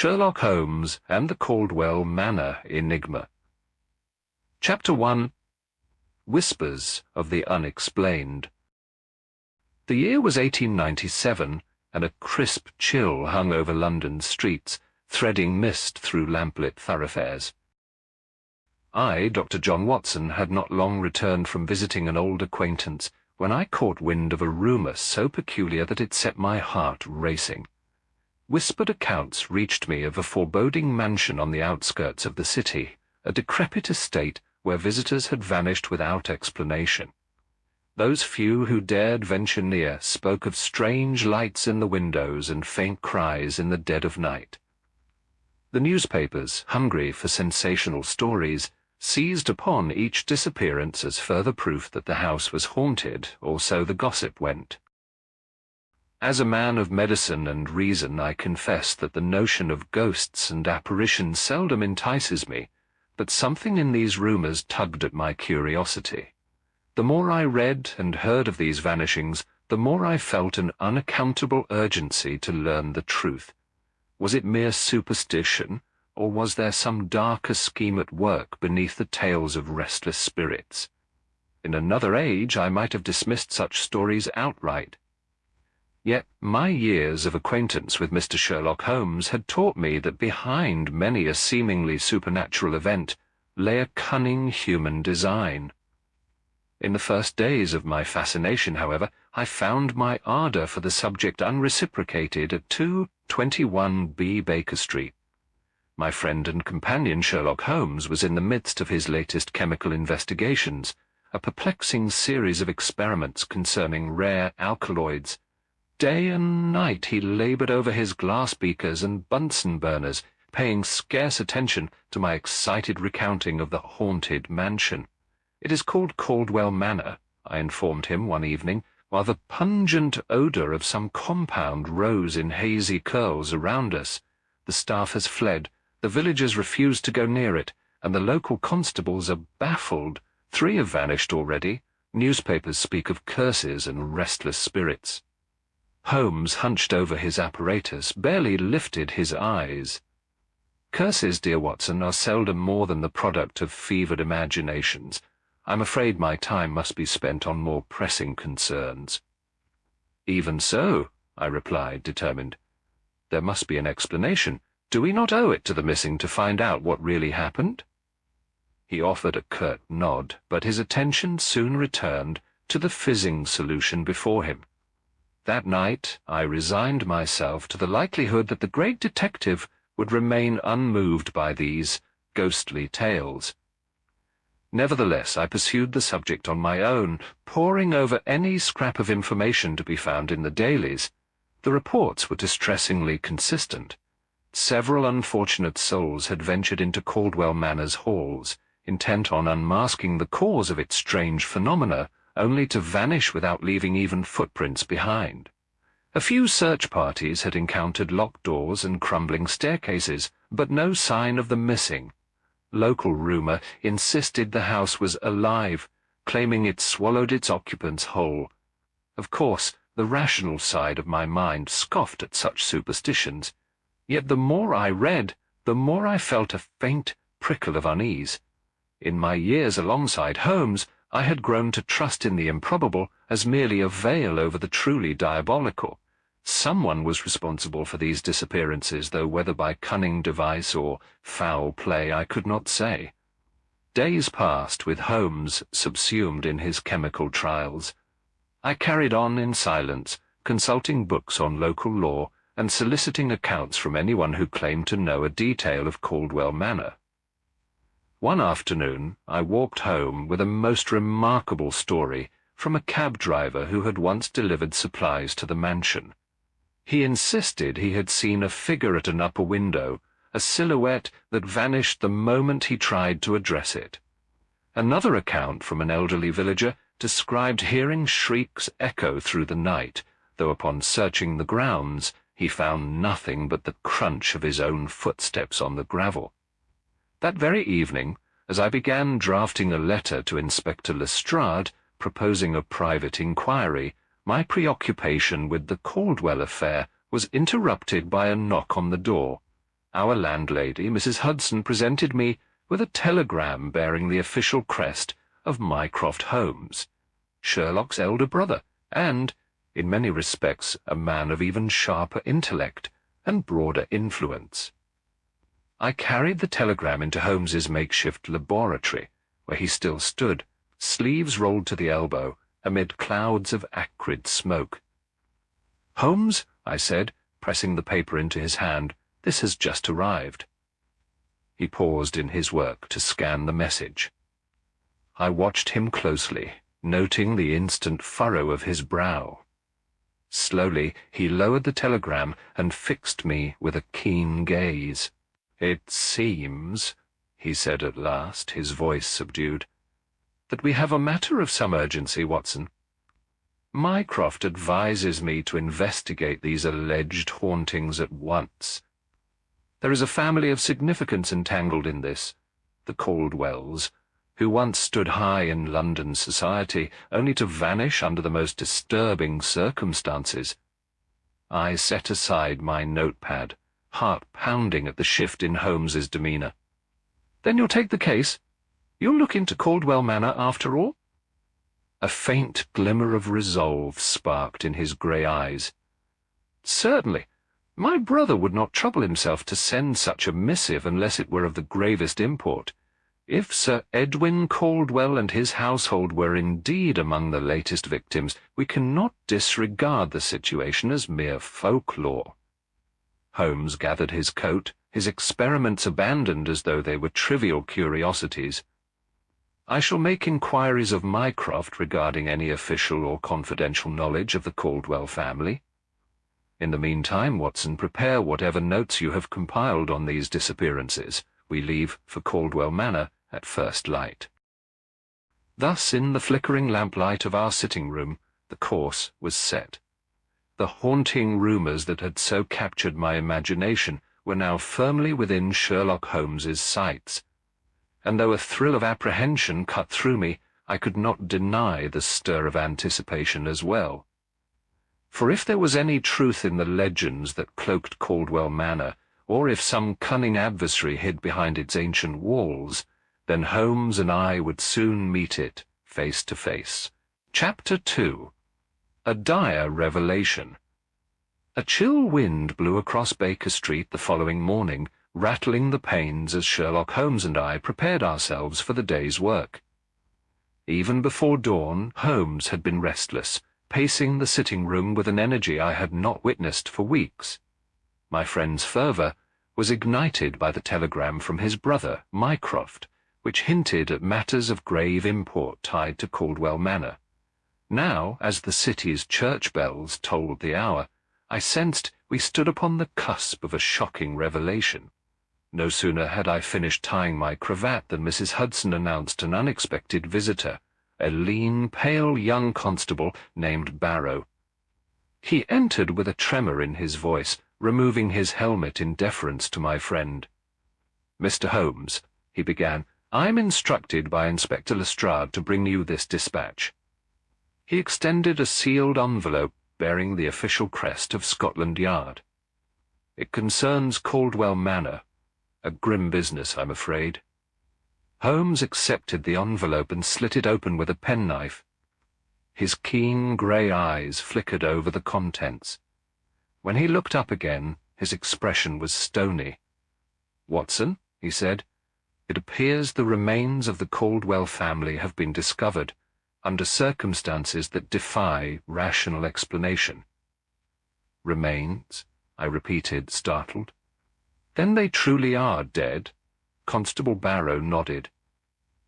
Sherlock Holmes and the Caldwell Manor Enigma. Chapter 1. Whispers of the Unexplained. The year was 1897, and a crisp chill hung over London's streets, threading mist through lamplit thoroughfares. I, Dr. John Watson, had not long returned from visiting an old acquaintance when I caught wind of a rumour so peculiar that it set my heart racing. Whispered accounts reached me of a foreboding mansion on the outskirts of the city, a decrepit estate where visitors had vanished without explanation. Those few who dared venture near spoke of strange lights in the windows and faint cries in the dead of night. The newspapers, hungry for sensational stories, seized upon each disappearance as further proof that the house was haunted, or so the gossip went. As a man of medicine and reason, I confess that the notion of ghosts and apparitions seldom entices me, but something in these rumours tugged at my curiosity. The more I read and heard of these vanishings, the more I felt an unaccountable urgency to learn the truth. Was it mere superstition, or was there some darker scheme at work beneath the tales of restless spirits? In another age I might have dismissed such stories outright. Yet my years of acquaintance with Mr. Sherlock Holmes had taught me that behind many a seemingly supernatural event lay a cunning human design. In the first days of my fascination, however, I found my ardour for the subject unreciprocated at 221B Baker Street. My friend and companion Sherlock Holmes was in the midst of his latest chemical investigations, a perplexing series of experiments concerning rare alkaloids. Day and night he laboured over his glass beakers and Bunsen burners, paying scarce attention to my excited recounting of the haunted mansion. "It is called Caldwell Manor," I informed him one evening, while the pungent odour of some compound rose in hazy curls around us. "The staff has fled, the villagers refuse to go near it, and the local constables are baffled. 3 have vanished already. Newspapers speak of curses and restless spirits." Holmes hunched over his apparatus, barely lifted his eyes. "Curses, dear Watson, are seldom more than the product of fevered imaginations. I'm afraid my time must be spent on more pressing concerns." "Even so," I replied, determined. "There must be an explanation. Do we not owe it to the missing to find out what really happened?" He offered a curt nod, but his attention soon returned to the fizzing solution before him. That night I resigned myself to the likelihood that the great detective would remain unmoved by these ghostly tales. Nevertheless, I pursued the subject on my own, poring over any scrap of information to be found in the dailies. The reports were distressingly consistent. Several unfortunate souls had ventured into Caldwell Manor's halls, intent on unmasking the cause of its strange phenomena, only to vanish without leaving even footprints behind. A few search parties had encountered locked doors and crumbling staircases, but no sign of the missing. Local rumour insisted the house was alive, claiming it swallowed its occupants whole. Of course, the rational side of my mind scoffed at such superstitions, yet the more I read, the more I felt a faint prickle of unease. In my years alongside Holmes, I had grown to trust in the improbable as merely a veil over the truly diabolical. Someone was responsible for these disappearances, though whether by cunning device or foul play I could not say. Days passed with Holmes subsumed in his chemical trials. I carried on in silence, consulting books on local law and soliciting accounts from anyone who claimed to know a detail of Caldwell Manor. One afternoon I walked home with a most remarkable story from a cab driver who had once delivered supplies to the mansion. He insisted he had seen a figure at an upper window, a silhouette that vanished the moment he tried to address it. Another account from an elderly villager described hearing shrieks echo through the night, though upon searching the grounds he found nothing but the crunch of his own footsteps on the gravel. That very evening, as I began drafting a letter to Inspector Lestrade, proposing a private inquiry, my preoccupation with the Caldwell affair was interrupted by a knock on the door. our landlady, Mrs. Hudson, presented me with a telegram bearing the official crest of Mycroft Holmes, Sherlock's elder brother, and, in many respects, a man of even sharper intellect and broader influence. I carried the telegram into Holmes's makeshift laboratory, where he still stood, sleeves rolled to the elbow, amid clouds of acrid smoke. "Holmes," I said, pressing the paper into his hand, "this has just arrived." He paused in his work to scan the message. I watched him closely, noting the instant furrow of his brow. Slowly he lowered the telegram and fixed me with a keen gaze. "It seems," he said at last, his voice subdued, "that we have a matter of some urgency, Watson. Mycroft advises me to investigate these alleged hauntings at once. There is a family of significance entangled in this, the Caldwells, who once stood high in London society, only to vanish under the most disturbing circumstances." I set aside my notepad, heart pounding at the shift in Holmes's demeanour. "Then you'll take the case? You'll look into Caldwell Manor after all?" A faint glimmer of resolve sparked in his grey eyes. "Certainly. My brother would not trouble himself to send such a missive unless it were of the gravest import. If Sir Edwin Caldwell and his household were indeed among the latest victims, we cannot disregard the situation as mere folklore." Holmes gathered his coat, his experiments abandoned as though they were trivial curiosities. "I shall make inquiries of Mycroft regarding any official or confidential knowledge of the Caldwell family. In the meantime, Watson, prepare whatever notes you have compiled on these disappearances. We leave for Caldwell Manor at first light." Thus, in the flickering lamplight of our sitting-room, the course was set. The haunting rumours that had so captured my imagination were now firmly within Sherlock Holmes's sights, and though a thrill of apprehension cut through me, I could not deny the stir of anticipation as well. For if there was any truth in the legends that cloaked Caldwell Manor, or if some cunning adversary hid behind its ancient walls, then Holmes and I would soon meet it face to face. Chapter 2. A dire revelation. A chill wind blew across Baker Street the following morning, rattling the panes as Sherlock Holmes and I prepared ourselves for the day's work. Even before dawn, Holmes had been restless, pacing the sitting-room with an energy I had not witnessed for weeks. My friend's fervour was ignited by the telegram from his brother, Mycroft, which hinted at matters of grave import tied to Caldwell Manor. Now, as the city's church bells tolled the hour, I sensed we stood upon the cusp of a shocking revelation. No sooner had I finished tying my cravat than Mrs. Hudson announced an unexpected visitor, a lean, pale young constable named Barrow. He entered with a tremor in his voice, removing his helmet in deference to my friend. "Mr. Holmes," he began, "I'm instructed by Inspector Lestrade to bring you this dispatch." He extended a sealed envelope bearing the official crest of Scotland Yard. "It concerns Caldwell Manor. A grim business, I'm afraid." Holmes accepted the envelope and slit it open with a penknife. His keen grey eyes flickered over the contents. When he looked up again, his expression was stony. "Watson," he said, "it appears the remains of the Caldwell family have been discovered, under circumstances that defy rational explanation." "Remains?" I repeated, startled. "Then they truly are dead?" Constable Barrow nodded.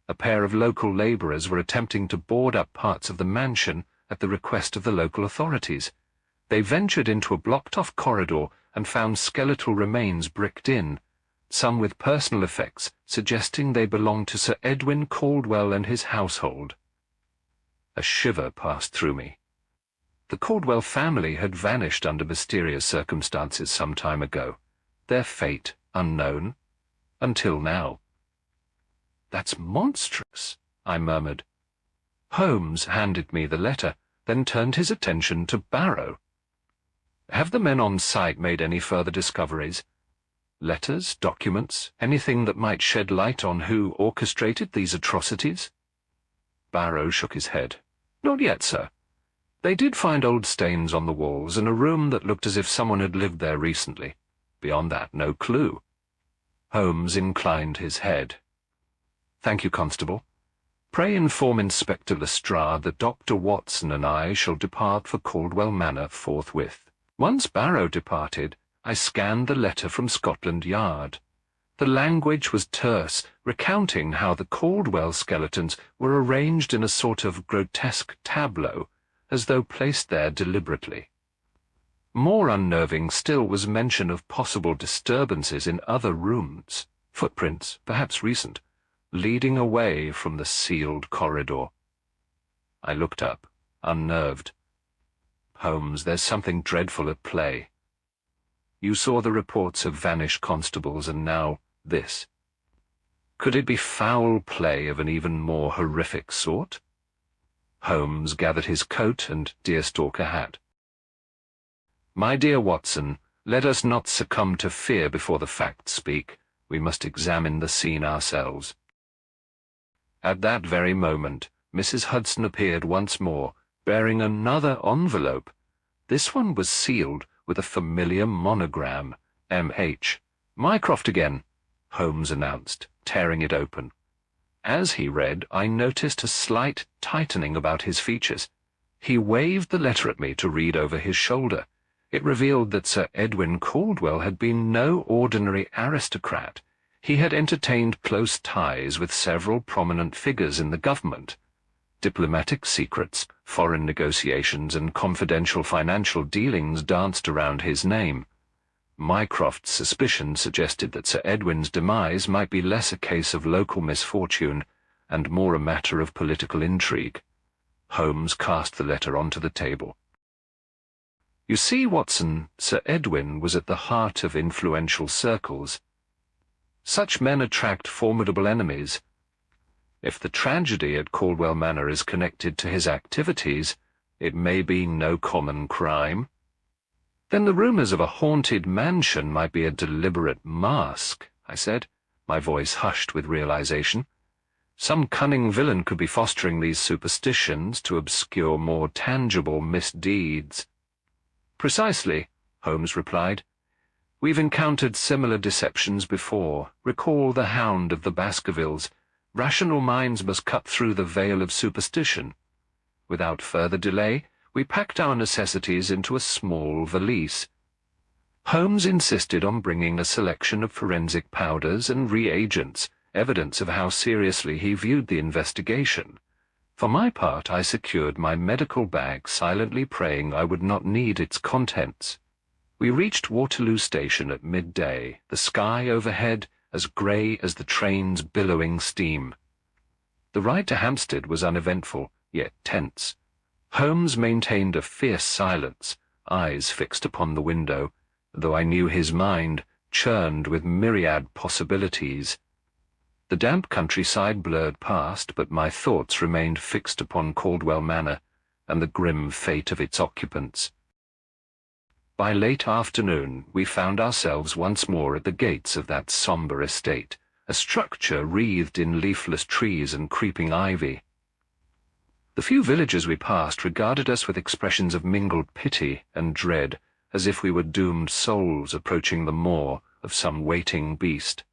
"A pair of local labourers were attempting to board up parts of the mansion at the request of the local authorities. They ventured into a blocked-off corridor and found skeletal remains bricked in, some with personal effects suggesting they belonged to Sir Edwin Caldwell and his household." A shiver passed through me. The Caldwell family had vanished under mysterious circumstances some time ago, their fate unknown, until now. "That's monstrous," I murmured. Holmes handed me the letter, then turned his attention to Barrow. "Have the men on site made any further discoveries?" Letters, documents, anything that might shed light on who orchestrated these atrocities? Barrow shook his head. Not yet, sir. They did find old stains on the walls and a room that looked as if someone had lived there recently. Beyond that, no clue. Holmes inclined his head. Thank you, Constable. Pray inform Inspector Lestrade that Dr. Watson and I shall depart for Caldwell Manor forthwith. Once Barrow departed, I scanned the letter from Scotland Yard. The language was terse, recounting how the Caldwell skeletons were arranged in a sort of grotesque tableau, as though placed there deliberately. More unnerving still was mention of possible disturbances in other rooms, footprints, perhaps recent, leading away from the sealed corridor. I looked up, unnerved. Holmes, there's something dreadful at play. You saw the reports of vanished constables, and now this. Could it be foul play of an even more horrific sort? Holmes gathered his coat and deerstalker hat. My dear Watson, let us not succumb to fear before the facts speak. We must examine the scene ourselves. At that very moment, Mrs. Hudson appeared once more, bearing another envelope. This one was sealed with a familiar monogram, M.H. Mycroft again, Holmes announced, tearing it open. As he read, I noticed a slight tightening about his features. He waved the letter at me to read over his shoulder. It revealed that Sir Edwin Caldwell had been no ordinary aristocrat. He had entertained close ties with several prominent figures in the government. Diplomatic secrets, foreign negotiations, and confidential financial dealings danced around his name. Mycroft's suspicion suggested that Sir Edwin's demise might be less a case of local misfortune and more a matter of political intrigue. Holmes cast the letter onto the table. You see, Watson, Sir Edwin was at the heart of influential circles. Such men attract formidable enemies. If the tragedy at Caldwell Manor is connected to his activities, it may be no common crime. Then the rumors of a haunted mansion might be a deliberate mask, I said, my voice hushed with realization. Some cunning villain could be fostering these superstitions to obscure more tangible misdeeds. Precisely, Holmes replied. We've encountered similar deceptions before. Recall the Hound of the Baskervilles. Rational minds must cut through the veil of superstition. Without further delay, we packed our necessities into a small valise. Holmes insisted on bringing a selection of forensic powders and reagents, evidence of how seriously he viewed the investigation. For my part, I secured my medical bag, silently praying I would not need its contents. We reached Waterloo Station at midday, the sky overhead as grey as the train's billowing steam. The ride to Hampstead was uneventful, yet tense. Holmes maintained a fierce silence, eyes fixed upon the window, though I knew his mind churned with myriad possibilities. The damp countryside blurred past, but my thoughts remained fixed upon Caldwell Manor and the grim fate of its occupants. By late afternoon, we found ourselves once more at the gates of that sombre estate, a structure wreathed in leafless trees and creeping ivy. The few villagers we passed regarded us with expressions of mingled pity and dread, as if we were doomed souls approaching the maw of some waiting beast.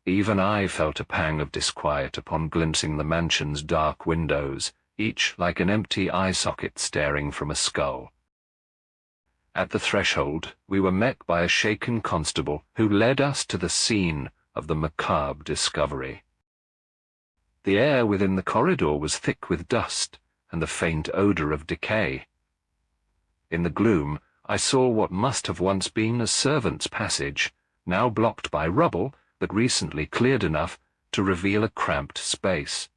Even I felt a pang of disquiet upon glimpsing the mansion's dark windows, each like an empty eye socket staring from a skull. At the threshold, we were met by a shaken constable who led us to the scene of the macabre discovery. The air within the corridor was thick with dust and the faint odour of decay. In the gloom, I saw what must have once been a servant's passage, now blocked by rubble, but recently cleared enough to reveal a cramped space.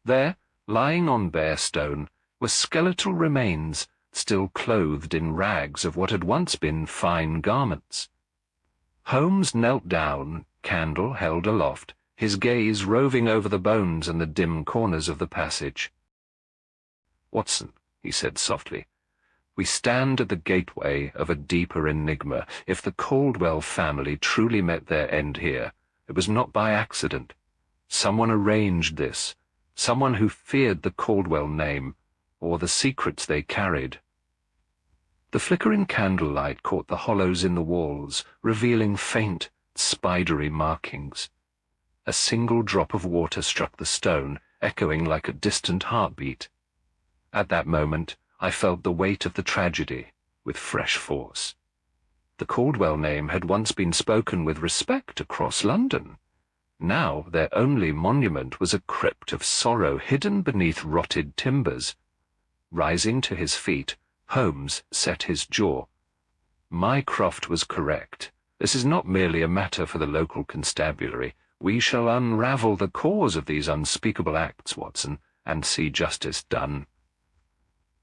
There, lying on bare stone, were skeletal remains, still clothed in rags of what had once been fine garments. Holmes knelt down, candle held aloft, his gaze roving over the bones and the dim corners of the passage. "Watson," he said softly, We stand at the gateway of a deeper enigma. If the Caldwell family truly met their end here, it was not by accident. Someone arranged this, someone who feared the Caldwell name, or the secrets they carried. The flickering candlelight caught the hollows in the walls, revealing faint, spidery markings. A single drop of water struck the stone, echoing like a distant heartbeat. At that moment, I felt the weight of the tragedy with fresh force. The Caldwell name had once been spoken with respect across London. Now their only monument was a crypt of sorrow hidden beneath rotted timbers. Rising to his feet, Holmes set his jaw. Mycroft was correct. This is not merely a matter for the local constabulary. We shall unravel the cause of these unspeakable acts, Watson, and see justice done.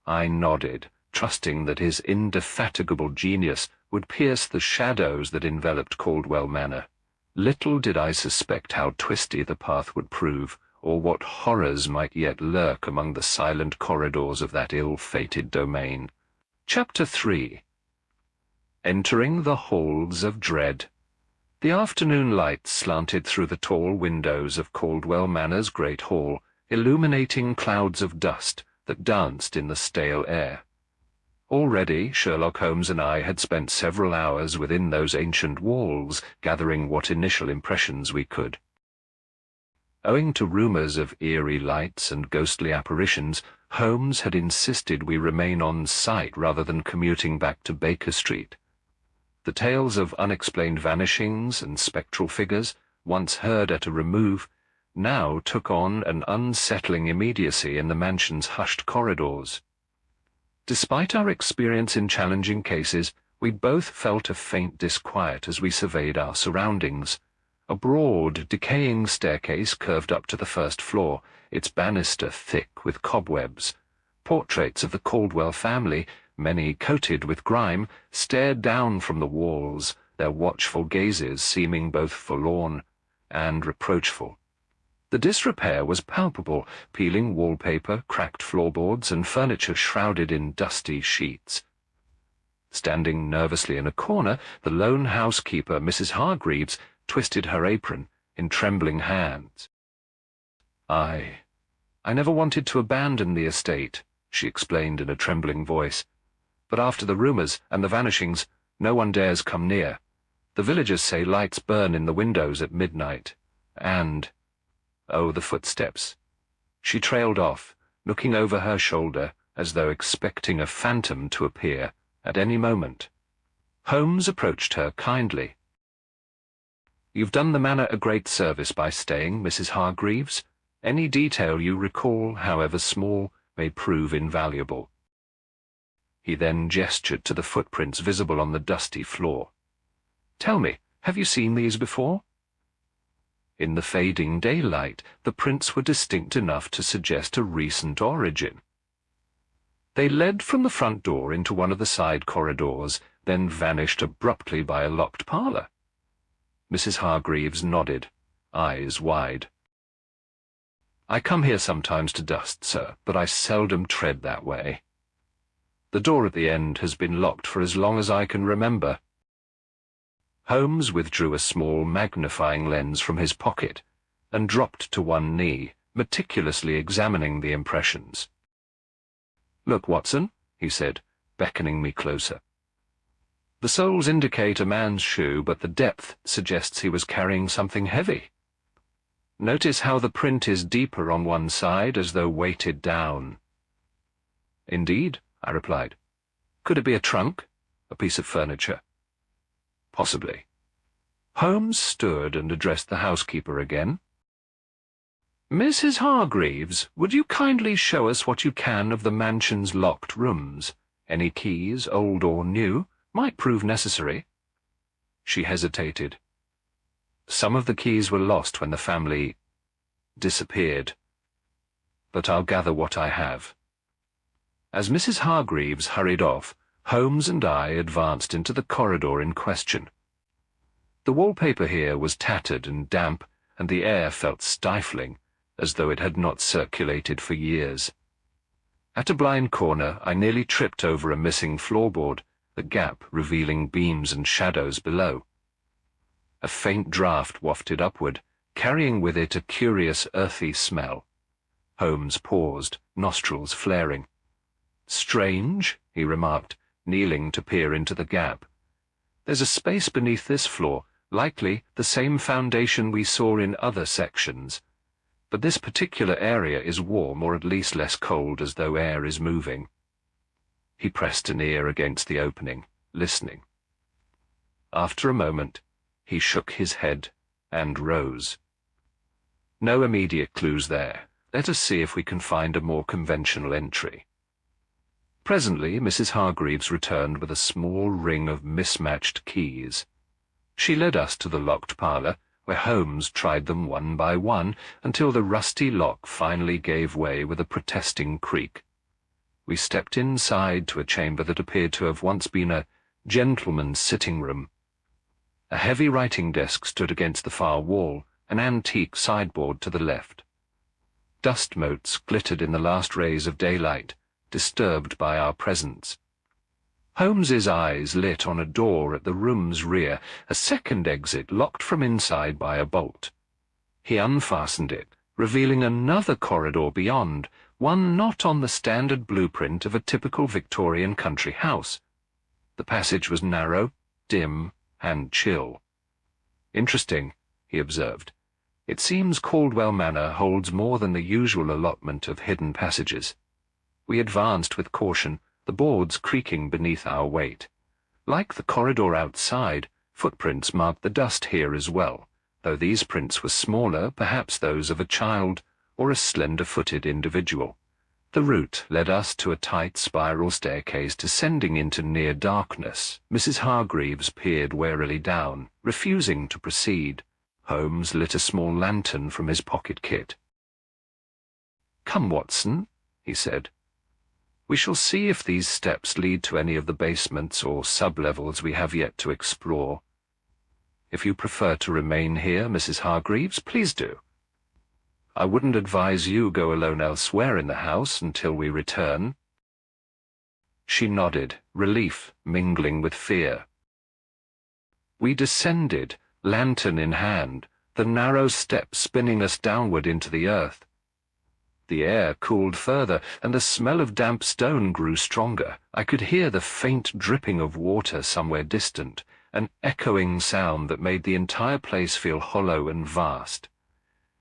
I nodded, trusting that his indefatigable genius would pierce the shadows that enveloped Caldwell Manor. Little did I suspect how twisty the path would prove, or what horrors might yet lurk among the silent corridors of that ill-fated domain. Chapter 3. Entering the Halls of Dread. The afternoon light slanted through the tall windows of Caldwell Manor's great hall, illuminating clouds of dust that danced in the stale air. Already Sherlock Holmes and I had spent several hours within those ancient walls, gathering what initial impressions we could. Owing to rumours of eerie lights and ghostly apparitions, Holmes had insisted we remain on site rather than commuting back to Baker Street. The tales of unexplained vanishings and spectral figures, once heard at a remove, now took on an unsettling immediacy in the mansion's hushed corridors. Despite our experience in challenging cases, we both felt a faint disquiet as we surveyed our surroundings. A broad, decaying staircase curved up to the first floor, its banister thick with cobwebs. Portraits of the Caldwell family, many coated with grime, stared down from the walls, their watchful gazes seeming both forlorn and reproachful. The disrepair was palpable, peeling wallpaper, cracked floorboards, and furniture shrouded in dusty sheets. Standing nervously in a corner, the lone housekeeper, Mrs. Hargreaves, twisted her apron in trembling hands. I never wanted to abandon the estate," she explained in a trembling voice. "But after the rumours and the vanishings, no one dares come near. The villagers say lights burn in the windows at midnight, and... oh, the footsteps." She trailed off, looking over her shoulder as though expecting a phantom to appear at any moment. Holmes approached her kindly. "You've done the manor a great service by staying, Mrs. Hargreaves. Any detail you recall, however small, may prove invaluable." He then gestured to the footprints visible on the dusty floor. "Tell me, have you seen these before?" In the fading daylight, the prints were distinct enough to suggest a recent origin. They led from the front door into one of the side corridors, then vanished abruptly by a locked parlour. Mrs. Hargreaves nodded, eyes wide. "I come here sometimes to dust, sir, but I seldom tread that way. The door at the end has been locked for as long as I can remember." Holmes withdrew a small magnifying lens from his pocket and dropped to one knee, meticulously examining the impressions. "Look, Watson," he said, beckoning me closer. "The soles indicate a man's shoe, but the depth suggests he was carrying something heavy. Notice how the print is deeper on one side, as though weighted down." "Indeed," I replied. "Could it be a trunk? A piece of furniture?" "Possibly." Holmes stood and addressed the housekeeper again. "Mrs. Hargreaves, would you kindly show us what you can of the mansion's locked rooms? Any keys, old or new, might prove necessary." She hesitated. "Some of the keys were lost when the family disappeared. But I'll gather what I have." As Mrs. Hargreaves hurried off, Holmes and I advanced into the corridor in question. The wallpaper here was tattered and damp, and the air felt stifling, as though it had not circulated for years. At a blind corner, I nearly tripped over a missing floorboard, the gap revealing beams and shadows below. A faint draught wafted upward, carrying with it a curious earthy smell. Holmes paused, nostrils flaring. "Strange," he remarked, kneeling to peer into the gap. "There's a space beneath this floor, likely the same foundation we saw in other sections. But this particular area is warm, or at least less cold, as though air is moving." He pressed an ear against the opening, listening. After a moment, he shook his head and rose. "No immediate clues there. Let us see if we can find a more conventional entry." Presently, Mrs. Hargreaves returned with a small ring of mismatched keys. She led us to the locked parlour, where Holmes tried them one by one until the rusty lock finally gave way with a protesting creak. We stepped inside to a chamber that appeared to have once been a gentleman's sitting room. A heavy writing desk stood against the far wall, an antique sideboard to the left. Dust motes glittered in the last rays of daylight, disturbed by our presence. Holmes's eyes lit on a door at the room's rear, a second exit locked from inside by a bolt. He unfastened it, revealing another corridor beyond, one not on the standard blueprint of a typical Victorian country house. The passage was narrow, dim, and chill. "Interesting," he observed. "It seems Caldwell Manor holds more than the usual allotment of hidden passages." We advanced with caution, the boards creaking beneath our weight. Like the corridor outside, footprints marked the dust here as well, though these prints were smaller, perhaps those of a child or a slender-footed individual. The route led us to a tight spiral staircase descending into near darkness. Mrs. Hargreaves peered warily down, refusing to proceed. Holmes lit a small lantern from his pocket kit. "Come, Watson," he said. "We shall see if these steps lead to any of the basements or sub-levels we have yet to explore. If you prefer to remain here, Mrs. Hargreaves, please do. I wouldn't advise you go alone elsewhere in the house until we return." She nodded, relief mingling with fear. We descended, lantern in hand, the narrow steps spinning us downward into the earth. The air cooled further, and the smell of damp stone grew stronger. I could hear the faint dripping of water somewhere distant, an echoing sound that made the entire place feel hollow and vast.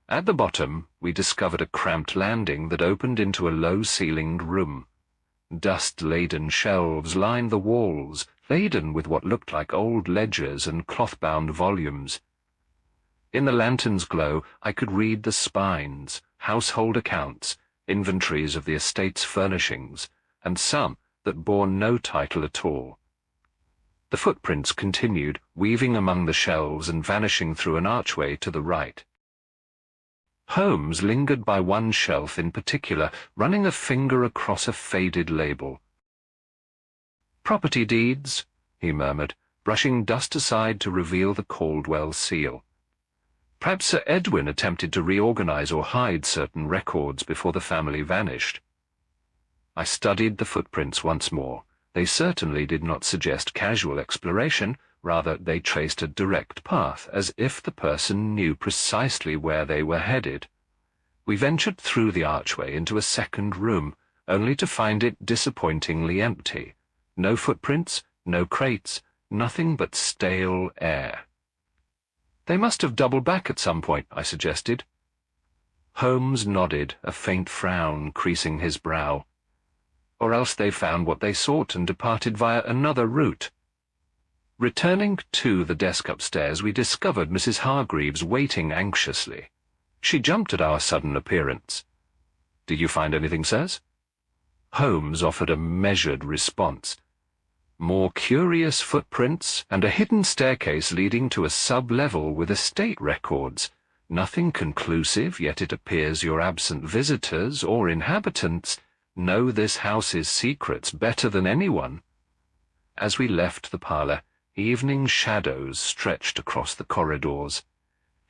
At the bottom, we discovered a cramped landing that opened into a low-ceilinged room. Dust-laden shelves lined the walls, laden with what looked like old ledgers and cloth-bound volumes. In the lantern's glow, I could read the spines, household accounts, inventories of the estate's furnishings, and some that bore no title at all. The footprints continued, weaving among the shelves and vanishing through an archway to the right. Holmes lingered by one shelf in particular, running a finger across a faded label. "Property deeds," he murmured, brushing dust aside to reveal the Caldwell seal. Perhaps Sir Edwin attempted to reorganize or hide certain records before the family vanished. I studied the footprints once more. They certainly did not suggest casual exploration, rather they traced a direct path, as if the person knew precisely where they were headed. We ventured through the archway into a second room, only to find it disappointingly empty. No footprints, no crates, nothing but stale air. "They must have doubled back at some point," I suggested. Holmes nodded, a faint frown creasing his brow. "Or else they found what they sought and departed via another route." Returning to the desk upstairs, we discovered Mrs. Hargreaves waiting anxiously. She jumped at our sudden appearance. "Did you find anything, sirs?" Holmes offered a measured response. More curious footprints, and a hidden staircase leading to a sub-level with estate records. Nothing conclusive, yet it appears your absent visitors or inhabitants know this house's secrets better than anyone. As we left the parlour, evening shadows stretched across the corridors.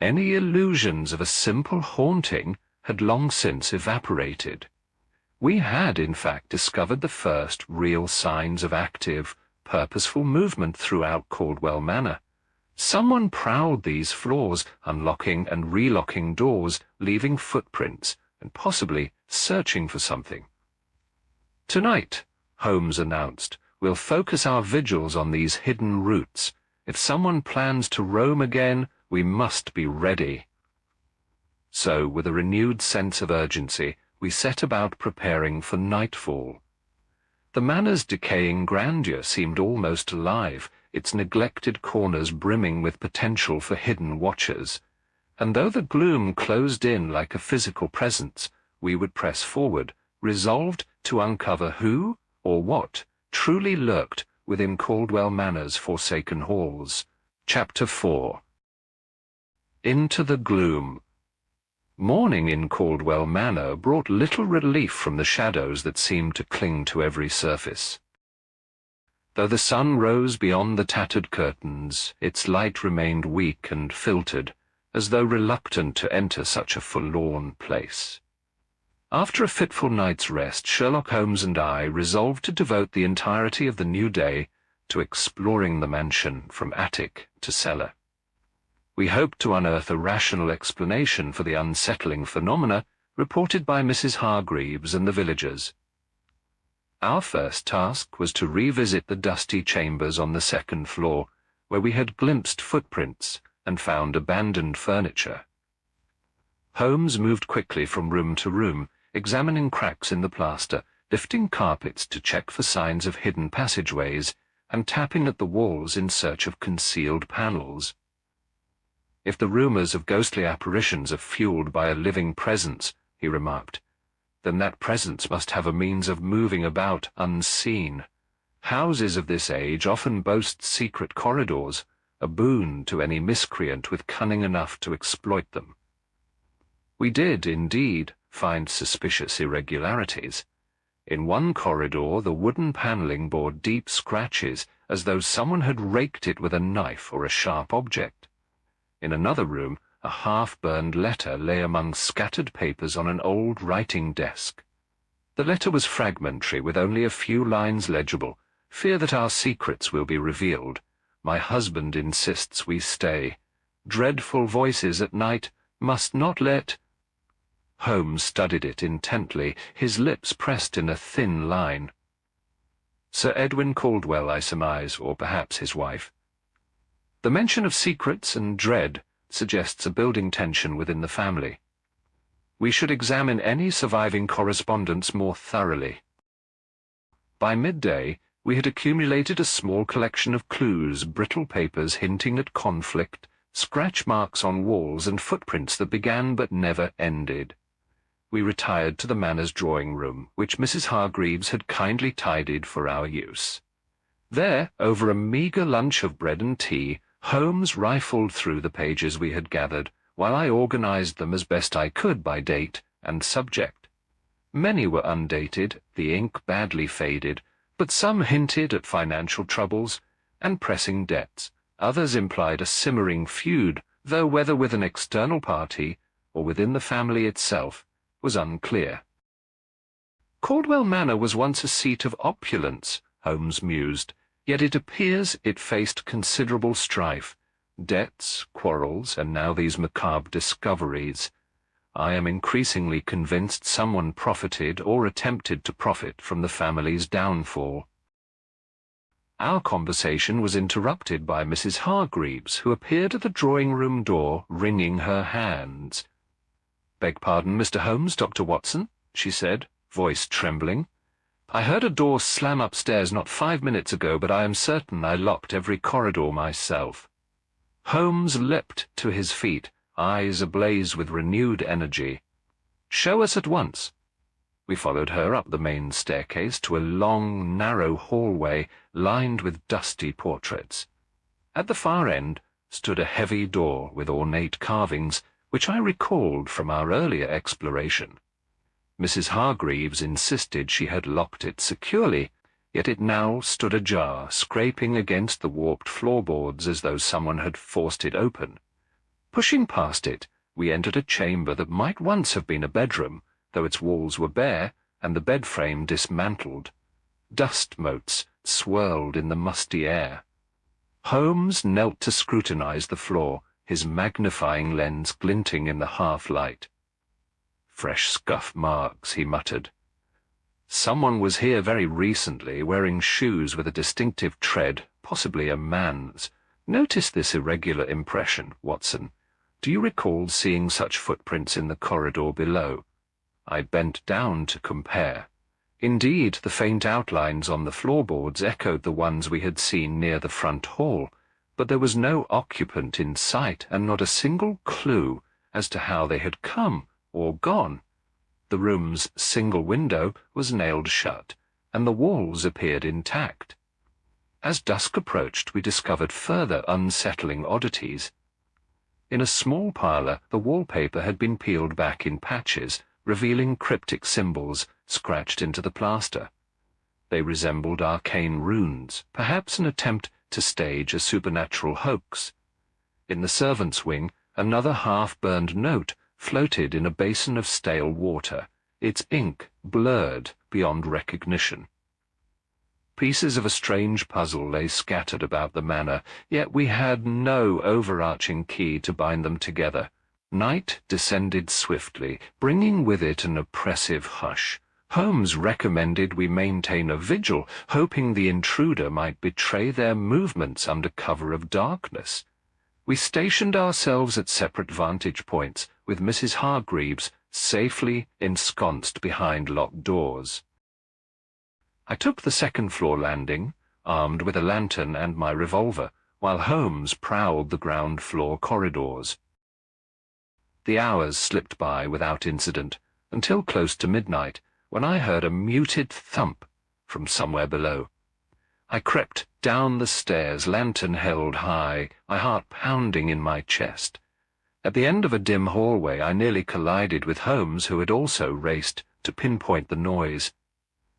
Any illusions of a simple haunting had long since evaporated. We had, in fact, discovered the first real signs of active, purposeful movement throughout Caldwell Manor. Someone prowled these floors, unlocking and relocking doors, leaving footprints, and possibly searching for something. "Tonight," Holmes announced, "we'll focus our vigils on these hidden routes. If someone plans to roam again, we must be ready." So, with a renewed sense of urgency, we set about preparing for nightfall. The manor's decaying grandeur seemed almost alive, its neglected corners brimming with potential for hidden watchers. And though the gloom closed in like a physical presence, we would press forward, resolved to uncover who or what truly lurked within Caldwell Manor's forsaken halls. Chapter 4. Into the Gloom. Morning in Caldwell Manor brought little relief from the shadows that seemed to cling to every surface. Though the sun rose beyond the tattered curtains, its light remained weak and filtered, as though reluctant to enter such a forlorn place. After a fitful night's rest, Sherlock Holmes and I resolved to devote the entirety of the new day to exploring the mansion from attic to cellar. We hoped to unearth a rational explanation for the unsettling phenomena reported by Mrs. Hargreaves and the villagers. Our first task was to revisit the dusty chambers on the second floor, where we had glimpsed footprints and found abandoned furniture. Holmes moved quickly from room to room, examining cracks in the plaster, lifting carpets to check for signs of hidden passageways, and tapping at the walls in search of concealed panels. "If the rumors of ghostly apparitions are fueled by a living presence," he remarked, "then that presence must have a means of moving about unseen. Houses of this age often boast secret corridors, a boon to any miscreant with cunning enough to exploit them." We did, indeed, find suspicious irregularities. In one corridor, the wooden paneling bore deep scratches, as though someone had raked it with a knife or a sharp object. In another room, a half-burned letter lay among scattered papers on an old writing desk. The letter was fragmentary, with only a few lines legible. "Fear that our secrets will be revealed. My husband insists we stay. Dreadful voices at night. Must not let—" Holmes studied it intently, his lips pressed in a thin line. "Sir Edwin Caldwell, I surmise, or perhaps his wife. The mention of secrets and dread suggests a building tension within the family. We should examine any surviving correspondence more thoroughly." By midday, we had accumulated a small collection of clues, brittle papers hinting at conflict, scratch marks on walls, and footprints that began but never ended. We retired to the manor's drawing room, which Mrs. Hargreaves had kindly tidied for our use. There, over a meagre lunch of bread and tea, Holmes rifled through the pages we had gathered, while I organized them as best I could by date and subject. Many were undated, the ink badly faded, but some hinted at financial troubles and pressing debts. Others implied a simmering feud, though whether with an external party or within the family itself was unclear. "Caldwell Manor was once a seat of opulence," Holmes mused, "yet it appears it faced considerable strife, debts, quarrels, and now these macabre discoveries. I am increasingly convinced someone profited or attempted to profit from the family's downfall." Our conversation was interrupted by Mrs. Hargreaves, who appeared at the drawing-room door, wringing her hands. "Beg pardon, Mr. Holmes, Dr. Watson," she said, voice trembling. "I heard a door slam upstairs not 5 minutes ago, but I am certain I locked every corridor myself." Holmes leapt to his feet, eyes ablaze with renewed energy. "Show us at once." We followed her up the main staircase to a long, narrow hallway lined with dusty portraits. At the far end stood a heavy door with ornate carvings, which I recalled from our earlier exploration. Mrs. Hargreaves insisted she had locked it securely, yet it now stood ajar, scraping against the warped floorboards as though someone had forced it open. Pushing past it, we entered a chamber that might once have been a bedroom, though its walls were bare, and the bed frame dismantled. Dust motes swirled in the musty air. Holmes knelt to scrutinize the floor, his magnifying lens glinting in the half-light. "Fresh scuff marks," he muttered. "Someone was here very recently, wearing shoes with a distinctive tread, possibly a man's. Notice this irregular impression, Watson. Do you recall seeing such footprints in the corridor below?" I bent down to compare. Indeed, the faint outlines on the floorboards echoed the ones we had seen near the front hall, but there was no occupant in sight and not a single clue as to how they had come or gone. The room's single window was nailed shut, and the walls appeared intact. As dusk approached, we discovered further unsettling oddities. In a small parlour, the wallpaper had been peeled back in patches, revealing cryptic symbols scratched into the plaster. They resembled arcane runes, perhaps an attempt to stage a supernatural hoax. In the servants' wing, another half-burned note floated in a basin of stale water, its ink blurred beyond recognition. Pieces of a strange puzzle lay scattered about the manor, yet we had no overarching key to bind them together. Night descended swiftly, bringing with it an oppressive hush. Holmes recommended we maintain a vigil, hoping the intruder might betray their movements under cover of darkness. We stationed ourselves at separate vantage points, with Mrs. Hargreaves safely ensconced behind locked doors. I took the second-floor landing, armed with a lantern and my revolver, while Holmes prowled the ground-floor corridors. The hours slipped by without incident, until close to midnight, when I heard a muted thump from somewhere below. I crept down the stairs, lantern held high, my heart pounding in my chest. At the end of a dim hallway, I nearly collided with Holmes, who had also raced to pinpoint the noise.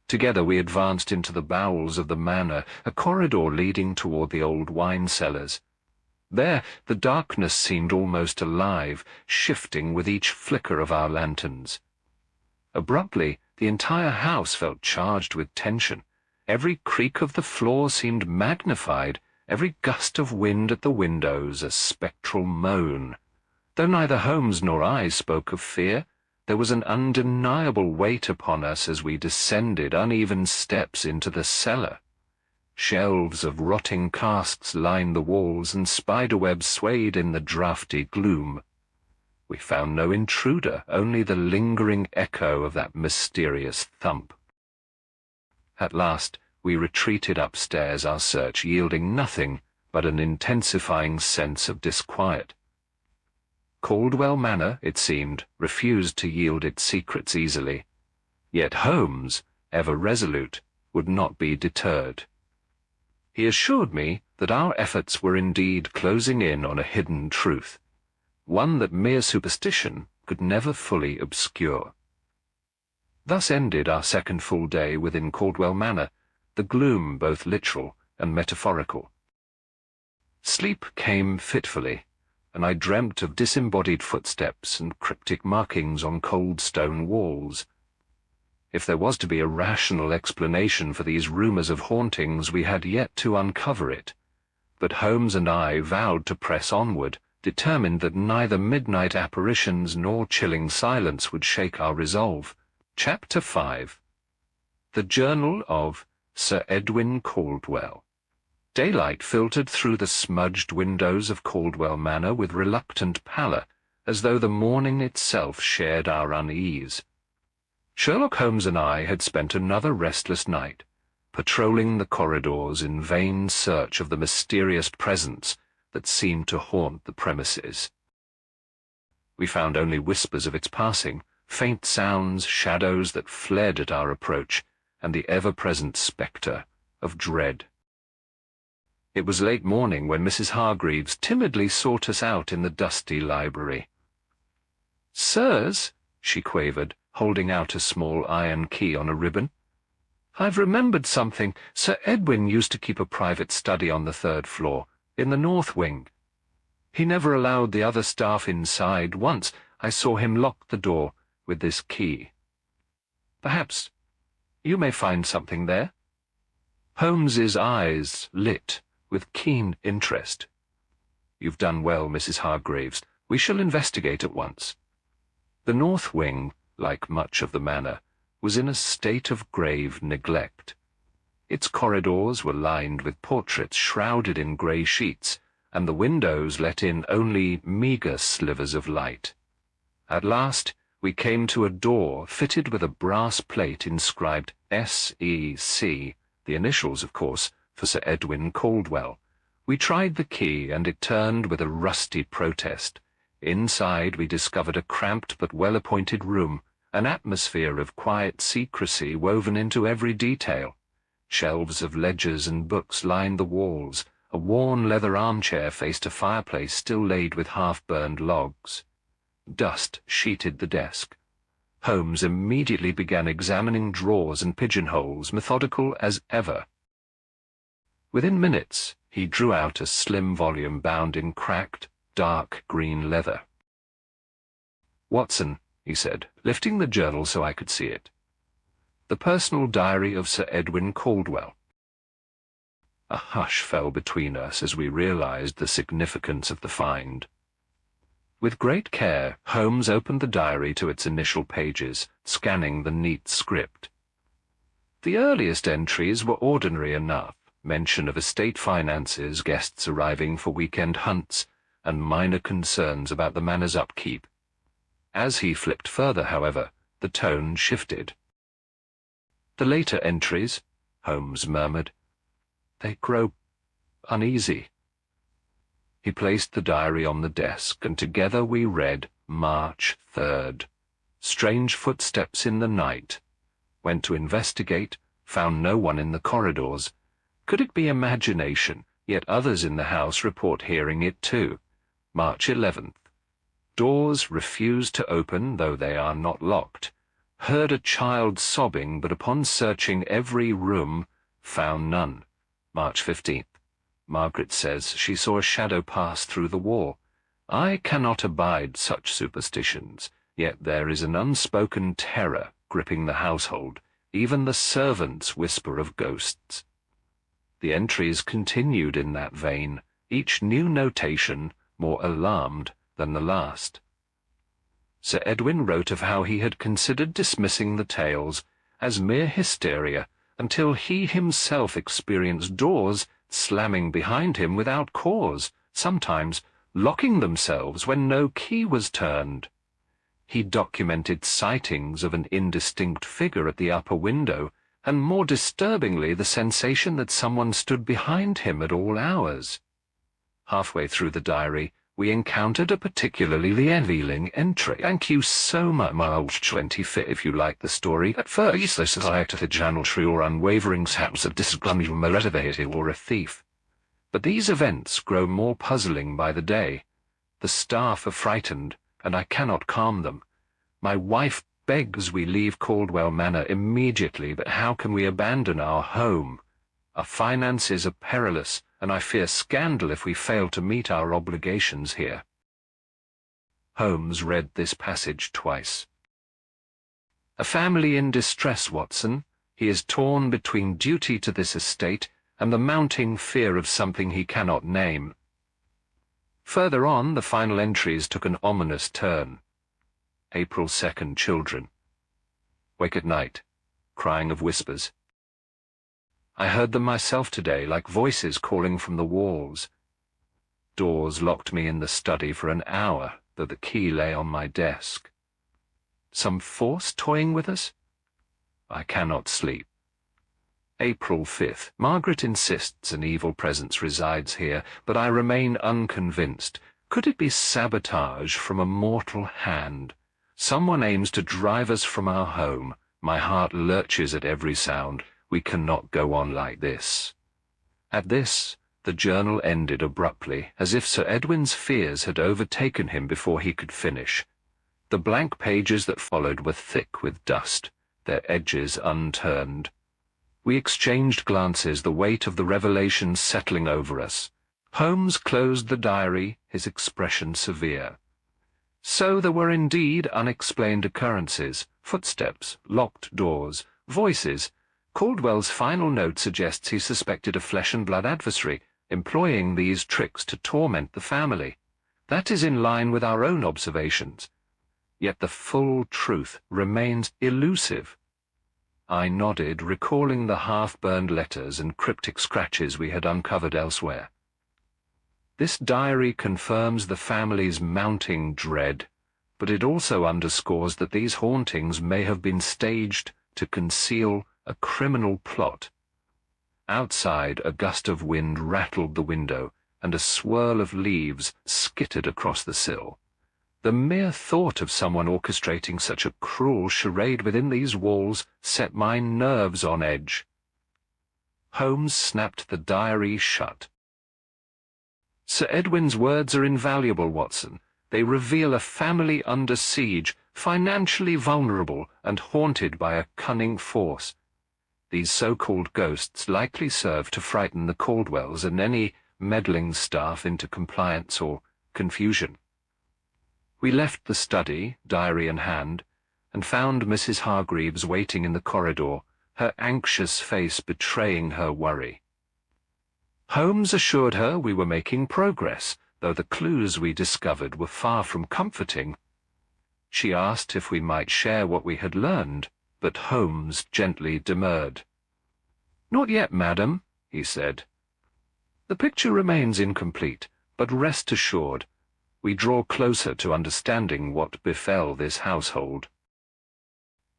Together we advanced into the bowels of the manor, a corridor leading toward the old wine cellars. There the darkness seemed almost alive, shifting with each flicker of our lanterns. Abruptly, the entire house felt charged with tension. Every creak of the floor seemed magnified, every gust of wind at the windows a spectral moan. Though neither Holmes nor I spoke of fear, there was an undeniable weight upon us as we descended uneven steps into the cellar. Shelves of rotting casks lined the walls, and spiderwebs swayed in the draughty gloom. We found no intruder, only the lingering echo of that mysterious thump. At last we retreated upstairs, our search yielding nothing but an intensifying sense of disquiet. Caldwell Manor, it seemed, refused to yield its secrets easily. Yet Holmes, ever resolute, would not be deterred. He assured me that our efforts were indeed closing in on a hidden truth, one that mere superstition could never fully obscure. Thus ended our second full day within Caldwell Manor, the gloom both literal and metaphorical. Sleep came fitfully, and I dreamt of disembodied footsteps and cryptic markings on cold stone walls. If there was to be a rational explanation for these rumors of hauntings, we had yet to uncover it. But Holmes and I vowed to press onward, determined that neither midnight apparitions nor chilling silence would shake our resolve. Chapter 5. The Journal of Sir Edwin Caldwell. Daylight filtered through the smudged windows of Caldwell Manor with reluctant pallor, as though the morning itself shared our unease. Sherlock Holmes and I had spent another restless night, patrolling the corridors in vain search of the mysterious presence that seemed to haunt the premises. We found only whispers of its passing, faint sounds, shadows that fled at our approach, and the ever-present spectre of dread. It was late morning when Mrs. Hargreaves timidly sought us out in the dusty library. "Sirs," she quavered, holding out a small iron key on a ribbon, "I've remembered something. Sir Edwin used to keep a private study on the third floor, in the north wing. He never allowed the other staff inside. Once I saw him lock the door with this key. Perhaps You may find something there." Holmes's eyes lit with keen interest. "You've done well, Mrs. Hargreaves. We shall investigate at once." The north wing, like much of the manor, was in a state of grave neglect. Its corridors were lined with portraits shrouded in grey sheets, and the windows let in only meagre slivers of light. At last we came to a door fitted with a brass plate inscribed S.E.C., the initials, of course, for Sir Edwin Caldwell. We tried the key, and it turned with a rusty protest. Inside we discovered a cramped but well-appointed room, an atmosphere of quiet secrecy woven into every detail. Shelves of ledgers and books lined the walls. A worn leather armchair faced a fireplace still laid with half-burned logs. Dust sheeted the desk. Holmes immediately began examining drawers and pigeonholes, methodical as ever. Within minutes, he drew out a slim volume bound in cracked, dark green leather. "Watson," he said, lifting the journal so I could see it. "The personal diary of Sir Edwin Caldwell." A hush fell between us as we realized the significance of the find. With great care, Holmes opened the diary to its initial pages, scanning the neat script. The earliest entries were ordinary enough, mention of estate finances, guests arriving for weekend hunts, and minor concerns about the manor's upkeep. As he flipped further, however, the tone shifted. "The later entries," Holmes murmured, "they grow uneasy." He placed the diary on the desk, and together we read March 3rd. Strange footsteps in the night. Went to investigate, found no one in the corridors. Could it be imagination? Yet others in the house report hearing it too. March 11th. Doors refused to open, though they are not locked. Heard a child sobbing, but upon searching every room, found none. March 15th. Margaret says she saw a shadow pass through the wall. I cannot abide such superstitions, yet there is an unspoken terror gripping the household. Even the servants whisper of ghosts. The entries continued in that vein, each new notation more alarmed than the last. Sir Edwin wrote of how he had considered dismissing the tales as mere hysteria until he himself experienced doors slamming behind him without cause, sometimes locking themselves when no key was turned. He documented sightings of an indistinct figure at the upper window, and more disturbingly the sensation that someone stood behind him at all hours. Halfway through the diary, we encountered a particularly revealing entry. "Thank you so much, my old 25th, if you like the story. At first, the society of gentry or unwavering saps of disgust motivated or a thief. But these events grow more puzzling by the day. The staff are frightened, and I cannot calm them. My wife begs we leave Caldwell Manor immediately, but how can we abandon our home? Our finances are perilous, and I fear scandal if we fail to meet our obligations here." Holmes read this passage twice. "A family in distress, Watson. He is torn between duty to this estate and the mounting fear of something he cannot name." Further on, the final entries took an ominous turn. April 2nd, children. Wake at night, crying of whispers. I heard them myself today, like voices calling from the walls. Doors locked me in the study for an hour, though the key lay on my desk. Some force toying with us? I cannot sleep. April 5th. Margaret insists an evil presence resides here, but I remain unconvinced. Could it be sabotage from a mortal hand? Someone aims to drive us from our home. My heart lurches at every sound. We cannot go on like this. At this, the journal ended abruptly, as if Sir Edwin's fears had overtaken him before he could finish. The blank pages that followed were thick with dust, their edges unturned. We exchanged glances, the weight of the revelation settling over us. Holmes closed the diary, his expression severe. So there were indeed unexplained occurrences, footsteps, locked doors, Voices. Caldwell's final note suggests he suspected a flesh-and-blood adversary, employing these tricks to torment the family. That is in line with our own observations. Yet the full truth remains elusive. I nodded, recalling the half-burned letters and cryptic scratches we had uncovered elsewhere. This diary confirms the family's mounting dread, but it also underscores that these hauntings may have been staged to conceal a criminal plot. Outside, a gust of wind rattled the window, and a swirl of leaves skittered across the sill. The mere thought of someone orchestrating such a cruel charade within these walls set my nerves on edge. Holmes snapped the diary shut. Sir Edwin's words are invaluable, Watson. They reveal a family under siege, financially vulnerable and haunted by a cunning force. These so-called ghosts likely serve to frighten the Caldwells and any meddling staff into compliance or confusion. We left the study, diary in hand, and found Mrs. Hargreaves waiting in the corridor, her anxious face betraying her worry. Holmes assured her we were making progress, though the clues we discovered were far from comforting. She asked if we might share what we had learned, but Holmes gently demurred. "Not yet, madam," he said. "The picture remains incomplete, but rest assured, we draw closer to understanding what befell this household."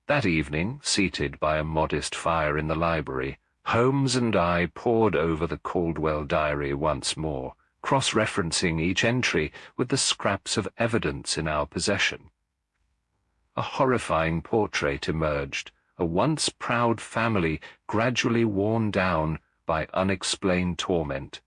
That evening, seated by a modest fire in the library, Holmes and I pored over the Caldwell diary once more, cross-referencing each entry with the scraps of evidence in our possession. A horrifying portrait emerged, a once proud family gradually worn down by unexplained torment.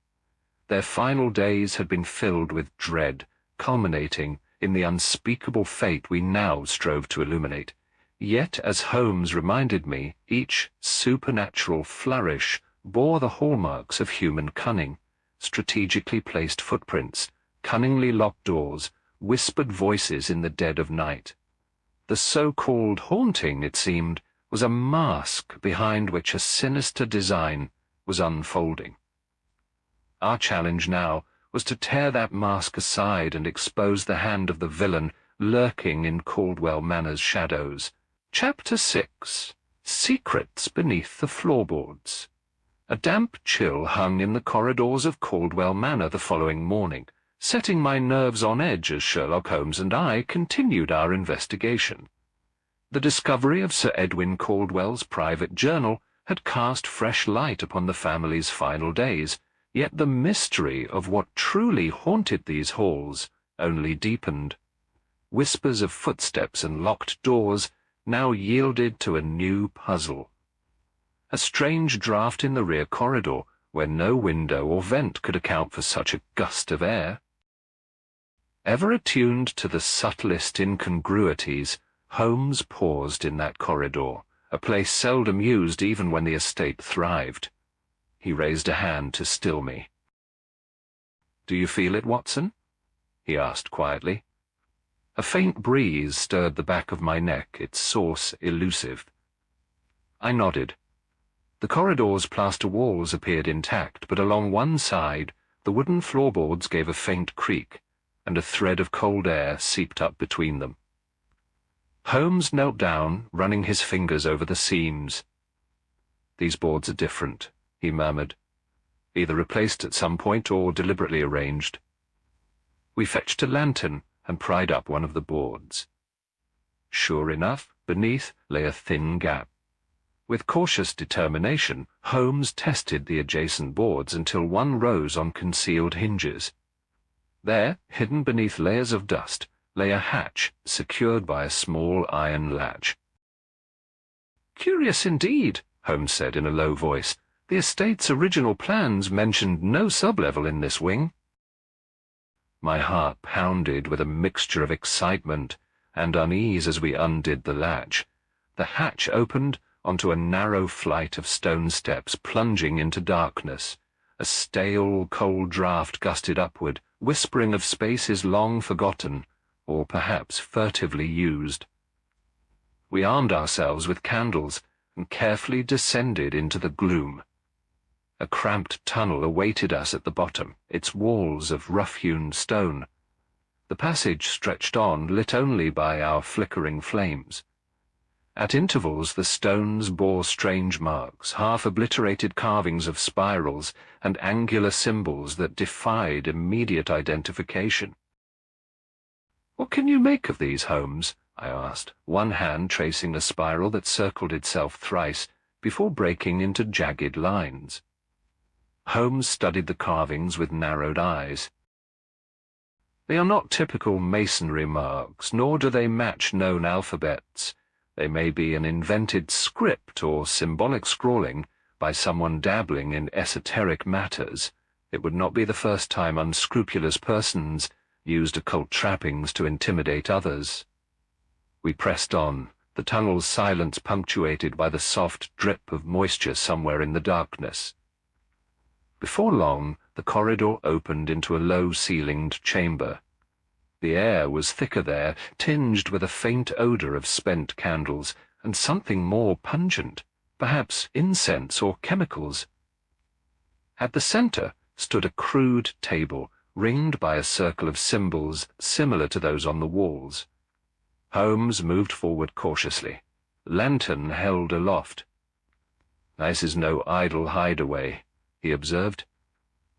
Their final days had been filled with dread, culminating in the unspeakable fate we now strove to illuminate. Yet, as Holmes reminded me, each supernatural flourish bore the hallmarks of human cunning: strategically placed footprints, cunningly locked doors, whispered voices in the dead of night. The so-called haunting, it seemed, was a mask behind which a sinister design was unfolding. Our challenge now was to tear that mask aside and expose the hand of the villain lurking in Caldwell Manor's shadows. Chapter 6. Secrets Beneath the Floorboards. A damp chill hung in the corridors of Caldwell Manor the following morning, setting my nerves on edge as Sherlock Holmes and I continued our investigation. The discovery of Sir Edwin Caldwell's private journal had cast fresh light upon the family's final days, yet the mystery of what truly haunted these halls only deepened. Whispers of footsteps and locked doors now yielded to a new puzzle. A strange draught in the rear corridor, where no window or vent could account for such a gust of air. Ever attuned to the subtlest incongruities, Holmes paused in that corridor, a place seldom used even when the estate thrived. He raised a hand to still me. "Do you feel it, Watson?" he asked quietly. A faint breeze stirred the back of my neck, its source elusive. I nodded. The corridor's plaster walls appeared intact, but along one side the wooden floorboards gave a faint creak, and a thread of cold air seeped up between them. Holmes knelt down, running his fingers over the seams. "These boards are different," he murmured, "either replaced at some point or deliberately arranged." We fetched a lantern and pried up one of the boards. Sure enough, beneath lay a thin gap. With cautious determination, Holmes tested the adjacent boards until one rose on concealed hinges. There, hidden beneath layers of dust, lay a hatch secured by a small iron latch. "Curious indeed," Holmes said in a low voice. "The estate's original plans mentioned no sublevel in this wing." My heart pounded with a mixture of excitement and unease as we undid the latch. The hatch opened onto a narrow flight of stone steps plunging into darkness. A stale, cold draught gusted upward, whispering of spaces long forgotten, or perhaps furtively used. We armed ourselves with candles and carefully descended into the gloom. A cramped tunnel awaited us at the bottom, its walls of rough-hewn stone. The passage stretched on, lit only by our flickering flames. At intervals the stones bore strange marks, half-obliterated carvings of spirals and angular symbols that defied immediate identification. "What can you make of these, Holmes?" I asked, one hand tracing a spiral that circled itself thrice before breaking into jagged lines. Holmes studied the carvings with narrowed eyes. "They are not typical masonry marks, nor do they match known alphabets. They may be an invented script or symbolic scrawling by someone dabbling in esoteric matters. It would not be the first time unscrupulous persons used occult trappings to intimidate others." We pressed on, the tunnel's silence punctuated by the soft drip of moisture somewhere in the darkness. Before long, the corridor opened into a low-ceilinged chamber. The air was thicker there, tinged with a faint odor of spent candles, and something more pungent, perhaps incense or chemicals. At the center stood a crude table, ringed by a circle of symbols similar to those on the walls. Holmes moved forward cautiously, lantern held aloft. "This is no idle hideaway," he observed.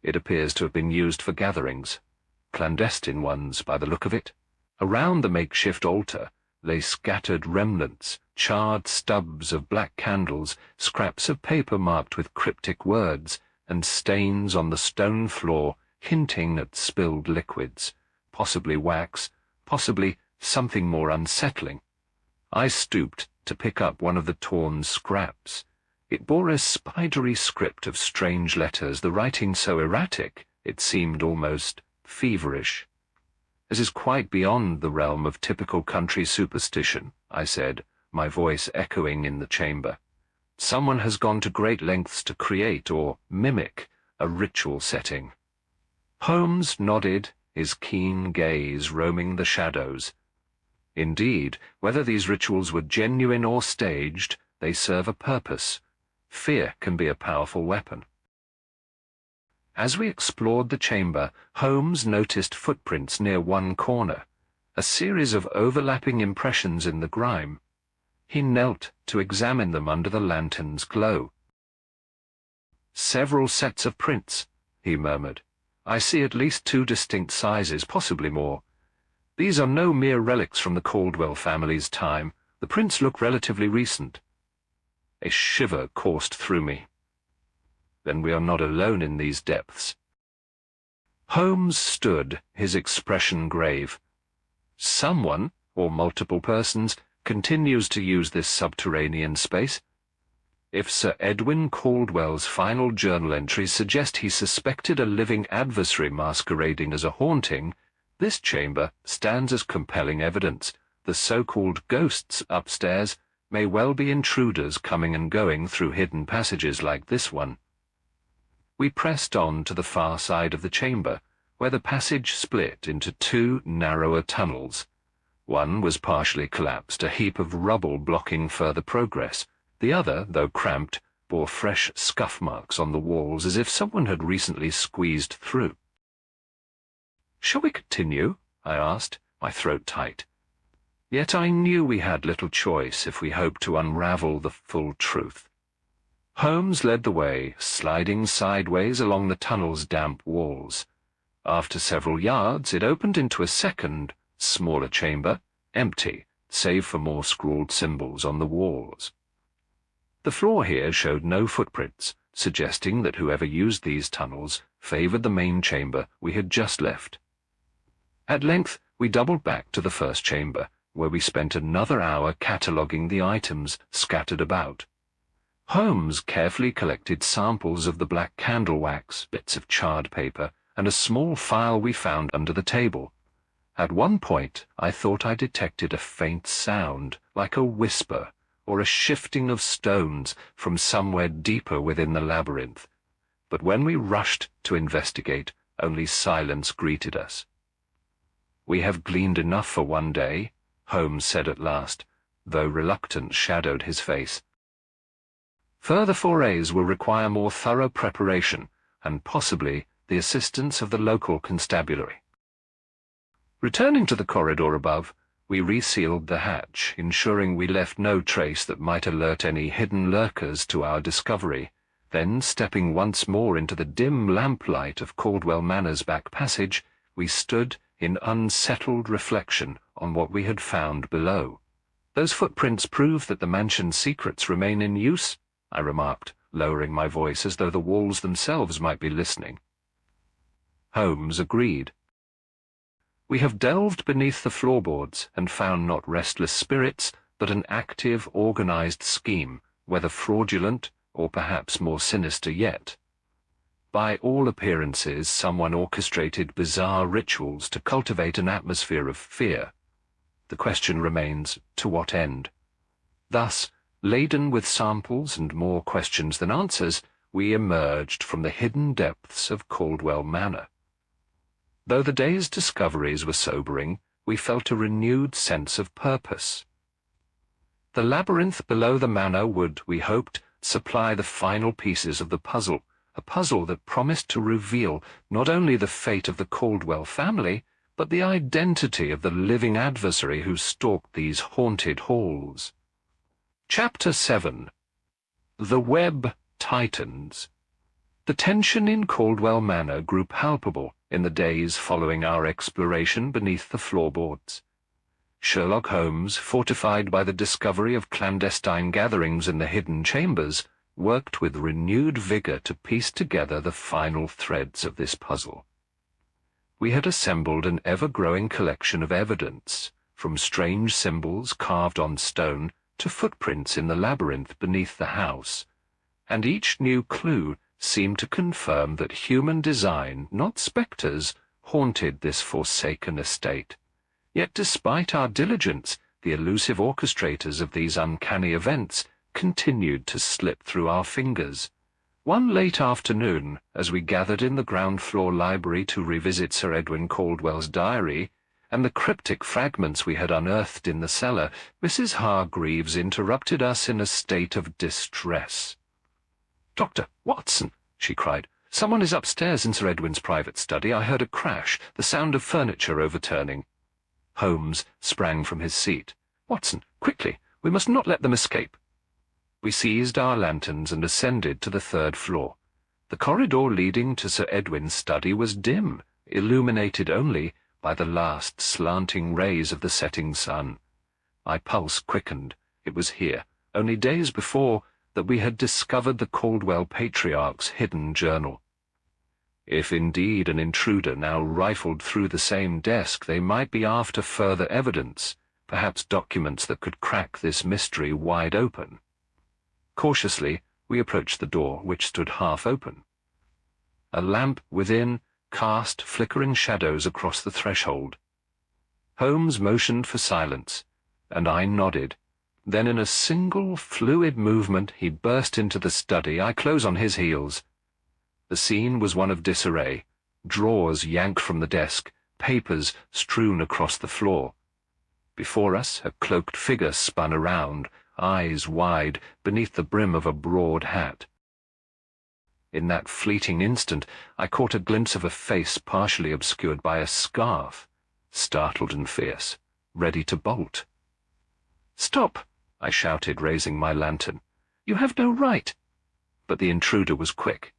"It appears to have been used for gatherings. Clandestine ones, by the look of it." Around the makeshift altar lay scattered remnants, charred stubs of black candles, scraps of paper marked with cryptic words, and stains on the stone floor hinting at spilled liquids, possibly wax, possibly something more unsettling. I stooped to pick up one of the torn scraps. It bore a spidery script of strange letters, the writing so erratic it seemed almost feverish. "This is quite beyond the realm of typical country superstition," I said, my voice echoing in the chamber. "Someone has gone to great lengths to create or mimic a ritual setting." Holmes nodded, his keen gaze roaming the shadows. "Indeed, whether these rituals were genuine or staged, they serve a purpose. Fear can be a powerful weapon." As we explored the chamber, Holmes noticed footprints near one corner, a series of overlapping impressions in the grime. He knelt to examine them under the lantern's glow. "Several sets of prints," he murmured. "I see at least 2 distinct sizes, possibly more. These are no mere relics from the Caldwell family's time. The prints look relatively recent." A shiver coursed through me. Then we are not alone in these depths. Holmes stood, his expression grave. "Someone, or multiple persons, continues to use this subterranean space. If Sir Edwin Caldwell's final journal entries suggest he suspected a living adversary masquerading as a haunting, this chamber stands as compelling evidence. The so-called ghosts upstairs may well be intruders coming and going through hidden passages like this one." We pressed on to the far side of the chamber, where the passage split into 2 narrower tunnels. One was partially collapsed, a heap of rubble blocking further progress. The other, though cramped, bore fresh scuff marks on the walls as if someone had recently squeezed through. "Shall we continue?" I asked, my throat tight. Yet I knew we had little choice if we hoped to unravel the full truth. Holmes led the way, sliding sideways along the tunnel's damp walls. After several yards, it opened into a second, smaller chamber, empty, save for more scrawled symbols on the walls. The floor here showed no footprints, suggesting that whoever used these tunnels favored the main chamber we had just left. At length, we doubled back to the first chamber, where we spent another hour cataloguing the items scattered about. Holmes carefully collected samples of the black candle wax, bits of charred paper, and a small file we found under the table. At one point, I thought I detected a faint sound, like a whisper, or a shifting of stones from somewhere deeper within the labyrinth. But when we rushed to investigate, only silence greeted us. "We have gleaned enough for one day," Holmes said at last, though reluctance shadowed his face. Further forays will require more thorough preparation and possibly the assistance of the local constabulary. Returning to the corridor above, we resealed the hatch, ensuring we left no trace that might alert any hidden lurkers to our discovery. Then, stepping once more into the dim lamplight of Caldwell Manor's back passage, we stood in unsettled reflection on what we had found below. "Those footprints prove that the mansion's secrets remain in use," I remarked, lowering my voice as though the walls themselves might be listening. Holmes agreed. "We have delved beneath the floorboards and found not restless spirits, but an active, organized scheme, whether fraudulent or perhaps more sinister yet. By all appearances, someone orchestrated bizarre rituals to cultivate an atmosphere of fear. The question remains, to what end? Thus, laden with samples and more questions than answers, we emerged from the hidden depths of Caldwell Manor. Though the day's discoveries were sobering, we felt a renewed sense of purpose. The labyrinth below the manor would, we hoped, supply the final pieces of the puzzle, a puzzle that promised to reveal not only the fate of the Caldwell family, but the identity of the living adversary who stalked these haunted halls. Chapter 7. The Web Tightens. The tension in Caldwell Manor grew palpable in the days following our exploration beneath the floorboards. Sherlock Holmes, fortified by the discovery of clandestine gatherings in the hidden chambers, worked with renewed vigor to piece together the final threads of this puzzle. We had assembled an ever-growing collection of evidence, from strange symbols carved on stone to footprints in the labyrinth beneath the house, and each new clue seemed to confirm that human design, not spectres, haunted this forsaken estate. Yet despite our diligence, the elusive orchestrators of these uncanny events continued to slip through our fingers. One late afternoon, as we gathered in the ground-floor library to revisit Sir Edwin Caldwell's diary and the cryptic fragments we had unearthed in the cellar, Mrs. Hargreaves interrupted us in a state of distress. "Dr. Watson," she cried, "someone is upstairs in Sir Edwin's private study. I heard a crash, the sound of furniture overturning." Holmes sprang from his seat. "Watson, quickly, we must not let them escape." We seized our lanterns and ascended to the third floor. The corridor leading to Sir Edwin's study was dim, illuminated only by the last slanting rays of the setting sun. My pulse quickened. It was here, only days before, that we had discovered the Caldwell patriarch's hidden journal. If indeed an intruder now rifled through the same desk, they might be after further evidence, perhaps documents that could crack this mystery wide open. Cautiously, we approached the door, which stood half open. A lamp within cast flickering shadows across the threshold. Holmes motioned for silence, and I nodded. Then in a single, fluid movement he burst into the study, I close on his heels. The scene was one of disarray, drawers yanked from the desk, papers strewn across the floor. Before us, a cloaked figure spun around, eyes wide, beneath the brim of a broad hat. In that fleeting instant, I caught a glimpse of a face partially obscured by a scarf, startled and fierce, ready to bolt. "Stop!" I shouted, raising my lantern. "You have no right." But the intruder was quick.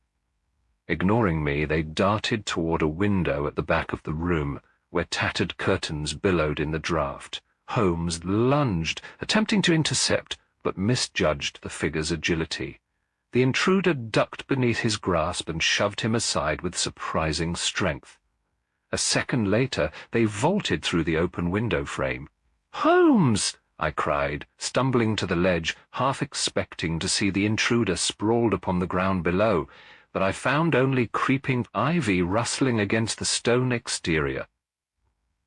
Ignoring me, they darted toward a window at the back of the room, where tattered curtains billowed in the draught. Holmes lunged, attempting to intercept, but misjudged the figure's agility. The intruder ducked beneath his grasp and shoved him aside with surprising strength. A second later, they vaulted through the open window frame. "Holmes!" I cried, stumbling to the ledge, half expecting to see the intruder sprawled upon the ground below, but I found only creeping ivy rustling against the stone exterior.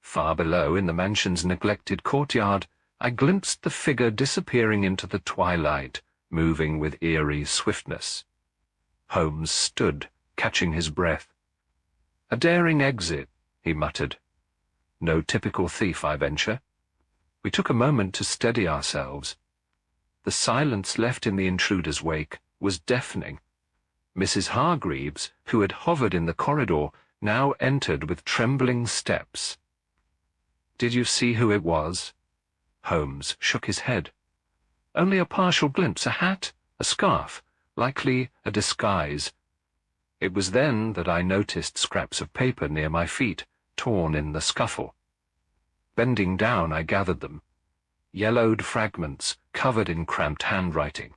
Far below, in the mansion's neglected courtyard, I glimpsed the figure disappearing into the twilight, moving with eerie swiftness. Holmes stood, catching his breath. "A daring exit," he muttered. "No typical thief, I venture." We took a moment to steady ourselves. The silence left in the intruder's wake was deafening. Mrs. Hargreaves, who had hovered in the corridor, now entered with trembling steps. "Did you see who it was?" Holmes shook his head. "Only a partial glimpse, a hat, a scarf, likely a disguise." It was then that I noticed scraps of paper near my feet, torn in the scuffle. Bending down, I gathered them. Yellowed fragments, covered in cramped handwriting.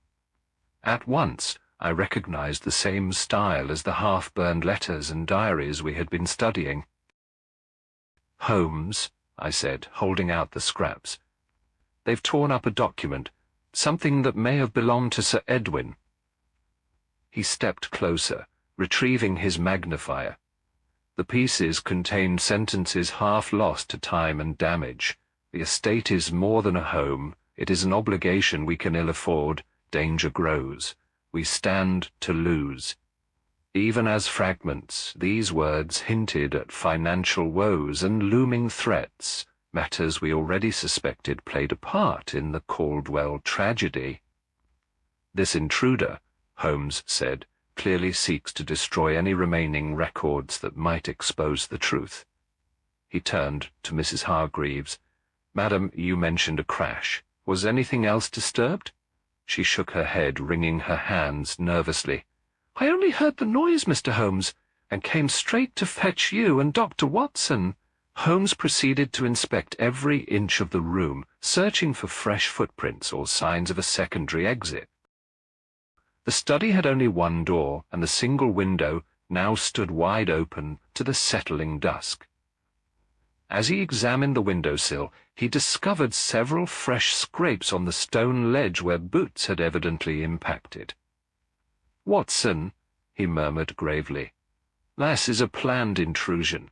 At once, I recognized the same style as the half-burned letters and diaries we had been studying. "Holmes," I said, holding out the scraps. "They've torn up a document, something that may have belonged to Sir Edwin." He stepped closer, retrieving his magnifier. The pieces contained sentences half lost to time and damage. "The estate is more than a home. It is an obligation we can ill afford. Danger grows. We stand to lose." Even as fragments, these words hinted at financial woes and looming threats, matters we already suspected played a part in the Caldwell tragedy. "This intruder," Holmes said, "clearly seeks to destroy any remaining records that might expose the truth." He turned to Mrs. Hargreaves. "Madam, you mentioned a crash. Was anything else disturbed?" She shook her head, wringing her hands nervously. "I only heard the noise, Mr. Holmes, and came straight to fetch you and Dr. Watson." Holmes proceeded to inspect every inch of the room, searching for fresh footprints or signs of a secondary exit. The study had only one door, and the single window now stood wide open to the settling dusk. As he examined the windowsill, he discovered several fresh scrapes on the stone ledge where boots had evidently impacted. "Watson," he murmured gravely, "this is a planned intrusion.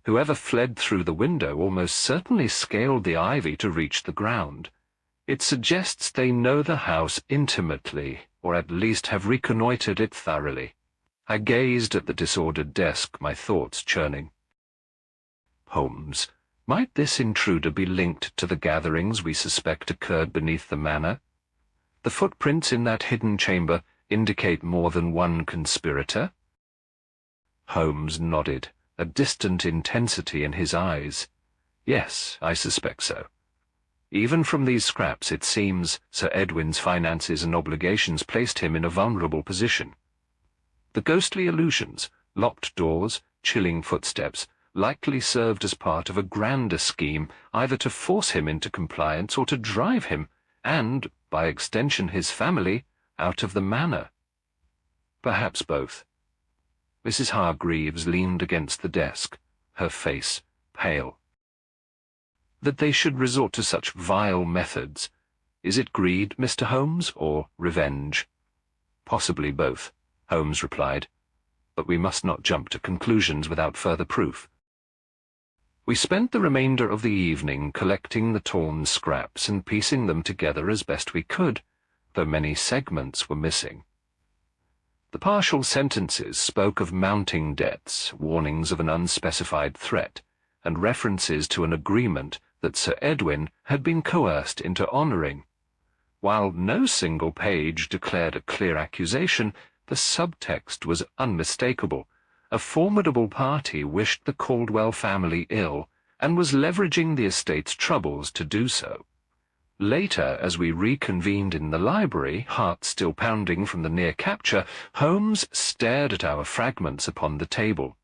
Whoever fled through the window almost certainly scaled the ivy to reach the ground. It suggests they know the house intimately, or at least have reconnoitered it thoroughly." I gazed at the disordered desk, my thoughts churning. "Holmes, might this intruder be linked to the gatherings we suspect occurred beneath the manor? The footprints in that hidden chamber indicate more than one conspirator." Holmes nodded, a distant intensity in his eyes. "Yes, I suspect so. Even from these scraps it seems Sir Edwin's finances and obligations placed him in a vulnerable position. The ghostly illusions, locked doors, chilling footsteps, likely served as part of a grander scheme, either to force him into compliance or to drive him, and, by extension his family, out of the manor. Perhaps both." Mrs. Hargreaves leaned against the desk, her face pale. "That they should resort to such vile methods, is it greed, Mr. Holmes, or revenge?" "Possibly both," Holmes replied, "but we must not jump to conclusions without further proof." We spent the remainder of the evening collecting the torn scraps and piecing them together as best we could, though many segments were missing. The partial sentences spoke of mounting debts, warnings of an unspecified threat, and references to an agreement that Sir Edwin had been coerced into honouring. While no single page declared a clear accusation, the subtext was unmistakable. A formidable party wished the Caldwell family ill, and was leveraging the estate's troubles to do so. Later, as we reconvened in the library, heart still pounding from the near capture, Holmes stared at our fragments upon the table.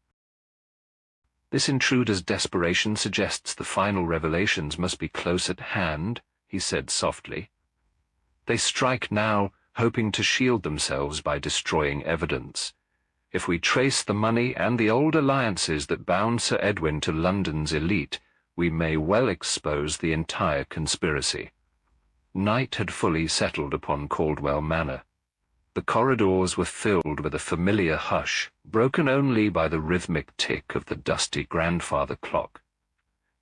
"This intruder's desperation suggests the final revelations must be close at hand," he said softly. "They strike now, hoping to shield themselves by destroying evidence. If we trace the money and the old alliances that bound Sir Edwin to London's elite, we may well expose the entire conspiracy." Night had fully settled upon Caldwell Manor. The corridors were filled with a familiar hush, broken only by the rhythmic tick of the dusty grandfather clock.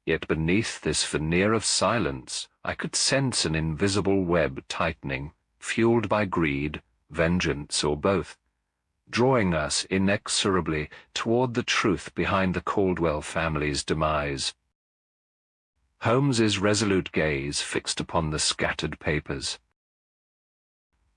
Yet beneath this veneer of silence, I could sense an invisible web tightening, fueled by greed, vengeance, or both, drawing us inexorably toward the truth behind the Caldwell family's demise. Holmes's resolute gaze fixed upon the scattered papers.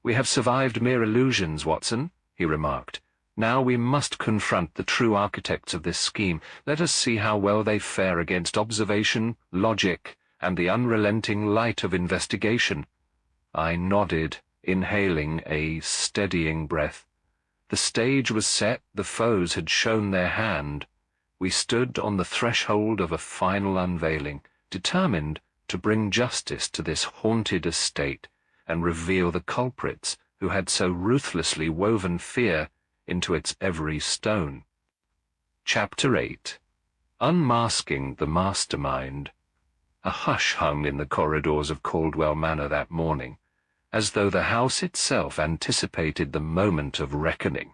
"We have survived mere illusions, Watson," he remarked. "Now we must confront the true architects of this scheme. Let us see how well they fare against observation, logic, and the unrelenting light of investigation." I nodded, inhaling a steadying breath. The stage was set, the foes had shown their hand. We stood on the threshold of a final unveiling, determined to bring justice to this haunted estate and reveal the culprits who had so ruthlessly woven fear into its every stone. Chapter 8. Unmasking the Mastermind. A hush hung in the corridors of Caldwell Manor that morning, as though the house itself anticipated the moment of reckoning.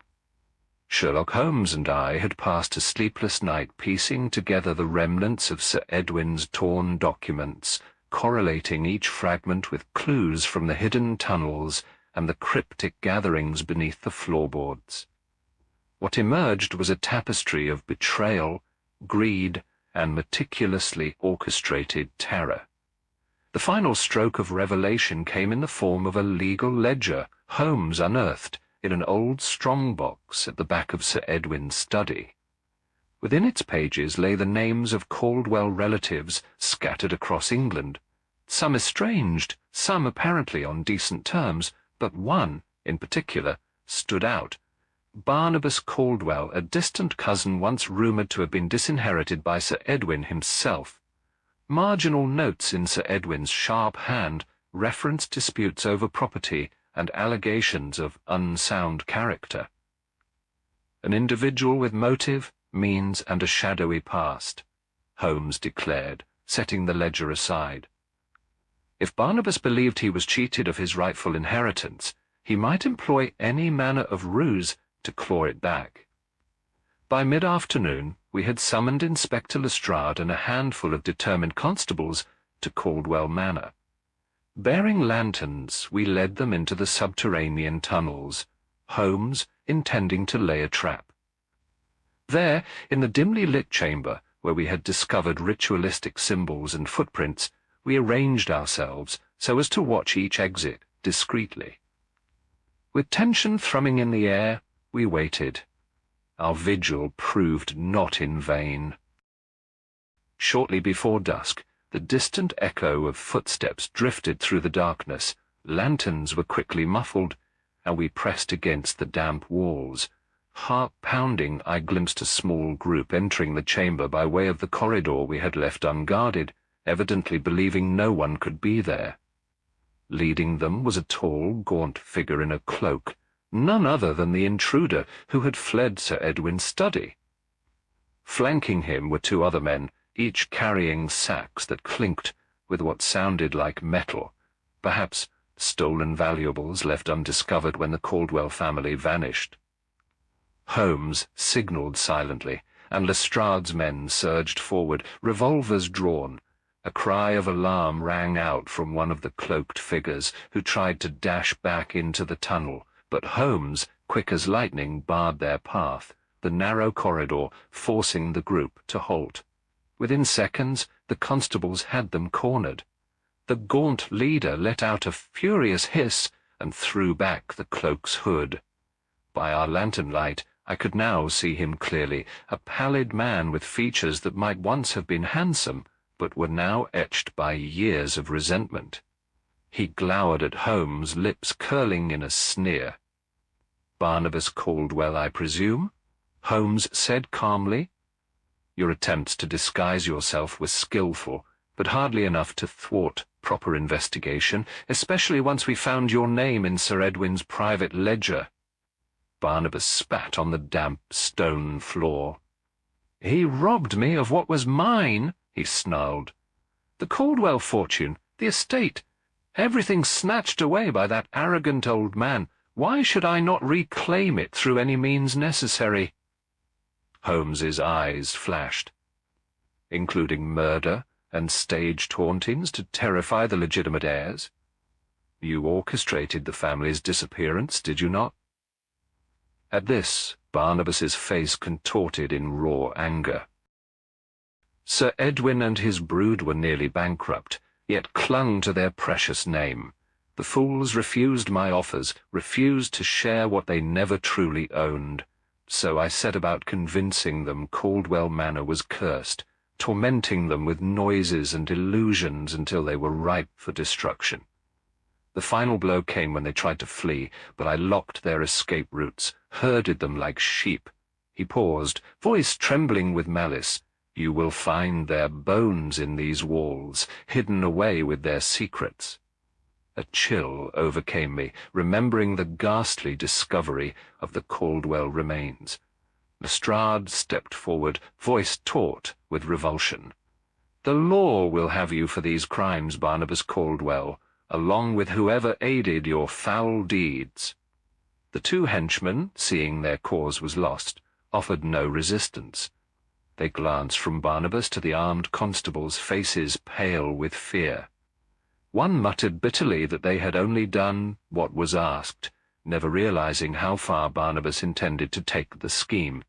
Sherlock Holmes and I had passed a sleepless night piecing together the remnants of Sir Edwin's torn documents, correlating each fragment with clues from the hidden tunnels and the cryptic gatherings beneath the floorboards. What emerged was a tapestry of betrayal, greed, and meticulously orchestrated terror. The final stroke of revelation came in the form of a legal ledger Holmes unearthed in an old strong-box at the back of Sir Edwin's study. Within its pages lay the names of Caldwell relatives scattered across England, some estranged, some apparently on decent terms, but one, in particular, stood out. Barnabas Caldwell, a distant cousin once rumoured to have been disinherited by Sir Edwin himself. Marginal notes in Sir Edwin's sharp hand referenced disputes over property and allegations of unsound character. An individual with motive, means, and a shadowy past, Holmes declared, setting the ledger aside. If Barnabas believed he was cheated of his rightful inheritance, he might employ any manner of ruse to claw it back. By mid-afternoon, we had summoned Inspector Lestrade and a handful of determined constables to Caldwell Manor. Bearing lanterns, we led them into the subterranean tunnels, Holmes intending to lay a trap. There, in the dimly lit chamber, where we had discovered ritualistic symbols and footprints, we arranged ourselves so as to watch each exit discreetly. With tension thrumming in the air, we waited. Our vigil proved not in vain. Shortly before dusk, the distant echo of footsteps drifted through the darkness, lanterns were quickly muffled, and we pressed against the damp walls. Heart-pounding, I glimpsed a small group entering the chamber by way of the corridor we had left unguarded, evidently believing no one could be there. Leading them was a tall, gaunt figure in a cloak, none other than the intruder who had fled Sir Edwin's study. Flanking him were two other men, each carrying sacks that clinked with what sounded like metal, perhaps stolen valuables left undiscovered when the Caldwell family vanished. Holmes signalled silently, and Lestrade's men surged forward, revolvers drawn. A cry of alarm rang out from one of the cloaked figures, who tried to dash back into the tunnel, but Holmes, quick as lightning, barred their path, the narrow corridor forcing the group to halt. Within seconds, the constables had them cornered. The gaunt leader let out a furious hiss and threw back the cloak's hood. By our lantern light, I could now see him clearly, a pallid man with features that might once have been handsome, but were now etched by years of resentment. He glowered at Holmes, lips curling in a sneer. "Barnabas Caldwell, I presume?" Holmes said calmly. "Your attempts to disguise yourself were skillful, but hardly enough to thwart proper investigation, especially once we found your name in Sir Edwin's private ledger." Barnabas spat on the damp stone floor. "He robbed me of what was mine," he snarled. "The Caldwell fortune, the estate, everything snatched away by that arrogant old man. Why should I not reclaim it through any means necessary?" Holmes's eyes flashed. "Including murder and staged hauntings to terrify the legitimate heirs? You orchestrated the family's disappearance, did you not?" At this, Barnabas's face contorted in raw anger. Sir Edwin and his brood were nearly bankrupt, yet clung to their precious name. The fools refused my offers, refused to share what they never truly owned. So I set about convincing them Caldwell Manor was cursed, tormenting them with noises and illusions until they were ripe for destruction. The final blow came when they tried to flee, but I locked their escape routes, herded them like sheep. He paused, voice trembling with malice. You will find their bones in these walls, hidden away with their secrets. A chill overcame me, remembering the ghastly discovery of the Caldwell remains. Lestrade stepped forward, voice taut with revulsion. The law will have you for these crimes, Barnabas Caldwell, along with whoever aided your foul deeds. The two henchmen, seeing their cause was lost, offered no resistance. They glanced from Barnabas to the armed constables, faces pale with fear. One muttered bitterly that they had only done what was asked, never realizing how far Barnabas intended to take the scheme.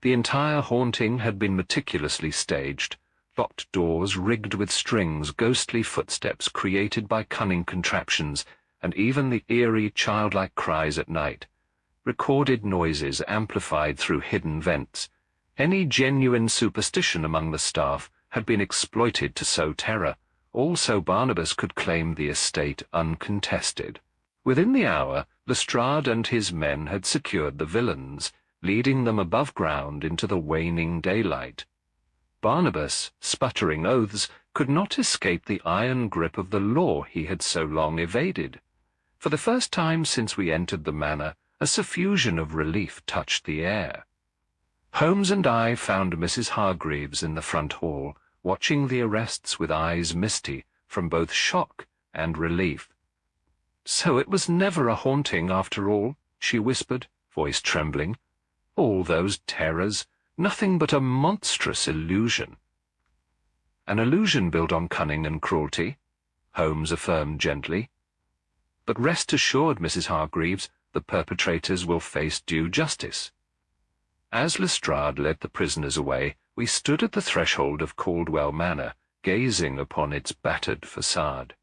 The entire haunting had been meticulously staged, locked doors rigged with strings, ghostly footsteps created by cunning contraptions, and even the eerie childlike cries at night. Recorded noises amplified through hidden vents. Any genuine superstition among the staff had been exploited to sow terror, all so Barnabas could claim the estate uncontested. Within the hour, Lestrade and his men had secured the villains, leading them above ground into the waning daylight. Barnabas, sputtering oaths, could not escape the iron grip of the law he had so long evaded. For the first time since we entered the manor, a suffusion of relief touched the air. Holmes and I found Mrs. Hargreaves in the front hall, watching the arrests with eyes misty from both shock and relief. "So it was never a haunting after all," she whispered, voice trembling. "All those terrors, nothing but a monstrous illusion." "An illusion built on cunning and cruelty," Holmes affirmed gently. "But rest assured, Mrs. Hargreaves, the perpetrators will face due justice." As Lestrade led the prisoners away, we stood at the threshold of Caldwell Manor, gazing upon its battered facade.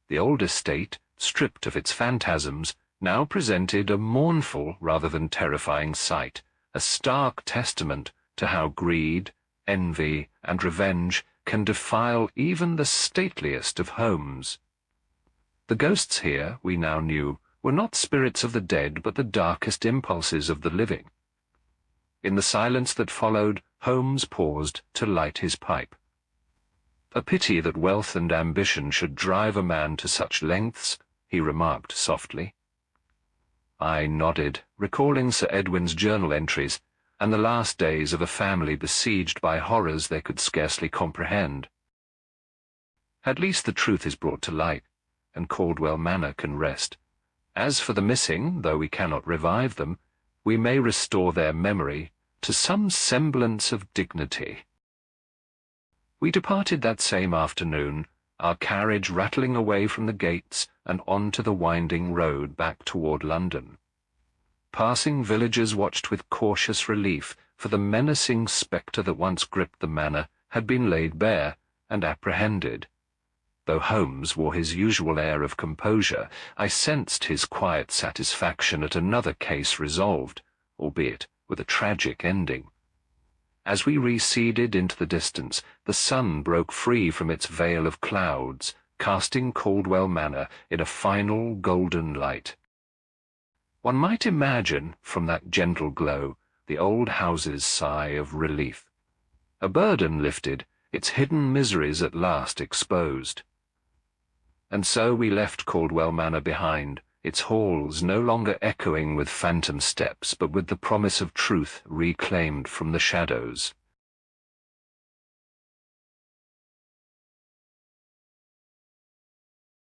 The old estate, stripped of its phantasms, now presented a mournful rather than terrifying sight, a stark testament to how greed, envy, and revenge can defile even the stateliest of homes. The ghosts here, we now knew, were not spirits of the dead but the darkest impulses of the living. In the silence that followed, Holmes paused to light his pipe. "A pity that wealth and ambition should drive a man to such lengths," he remarked softly. I nodded, recalling Sir Edwin's journal entries, and the last days of a family besieged by horrors they could scarcely comprehend. At least the truth is brought to light, and Caldwell Manor can rest. As for the missing, though we cannot revive them, we may restore their memory to some semblance of dignity. We departed that same afternoon, our carriage rattling away from the gates and on to the winding road back toward London. Passing villagers watched with cautious relief, for the menacing spectre that once gripped the manor had been laid bare and apprehended. Though Holmes wore his usual air of composure, I sensed his quiet satisfaction at another case resolved, albeit with a tragic ending. As we receded into the distance, the sun broke free from its veil of clouds, casting Caldwell Manor in a final golden light. One might imagine, from that gentle glow, the old house's sigh of relief. A burden lifted, its hidden miseries at last exposed. And so we left Caldwell Manor behind, its halls no longer echoing with phantom steps, but with the promise of truth reclaimed from the shadows.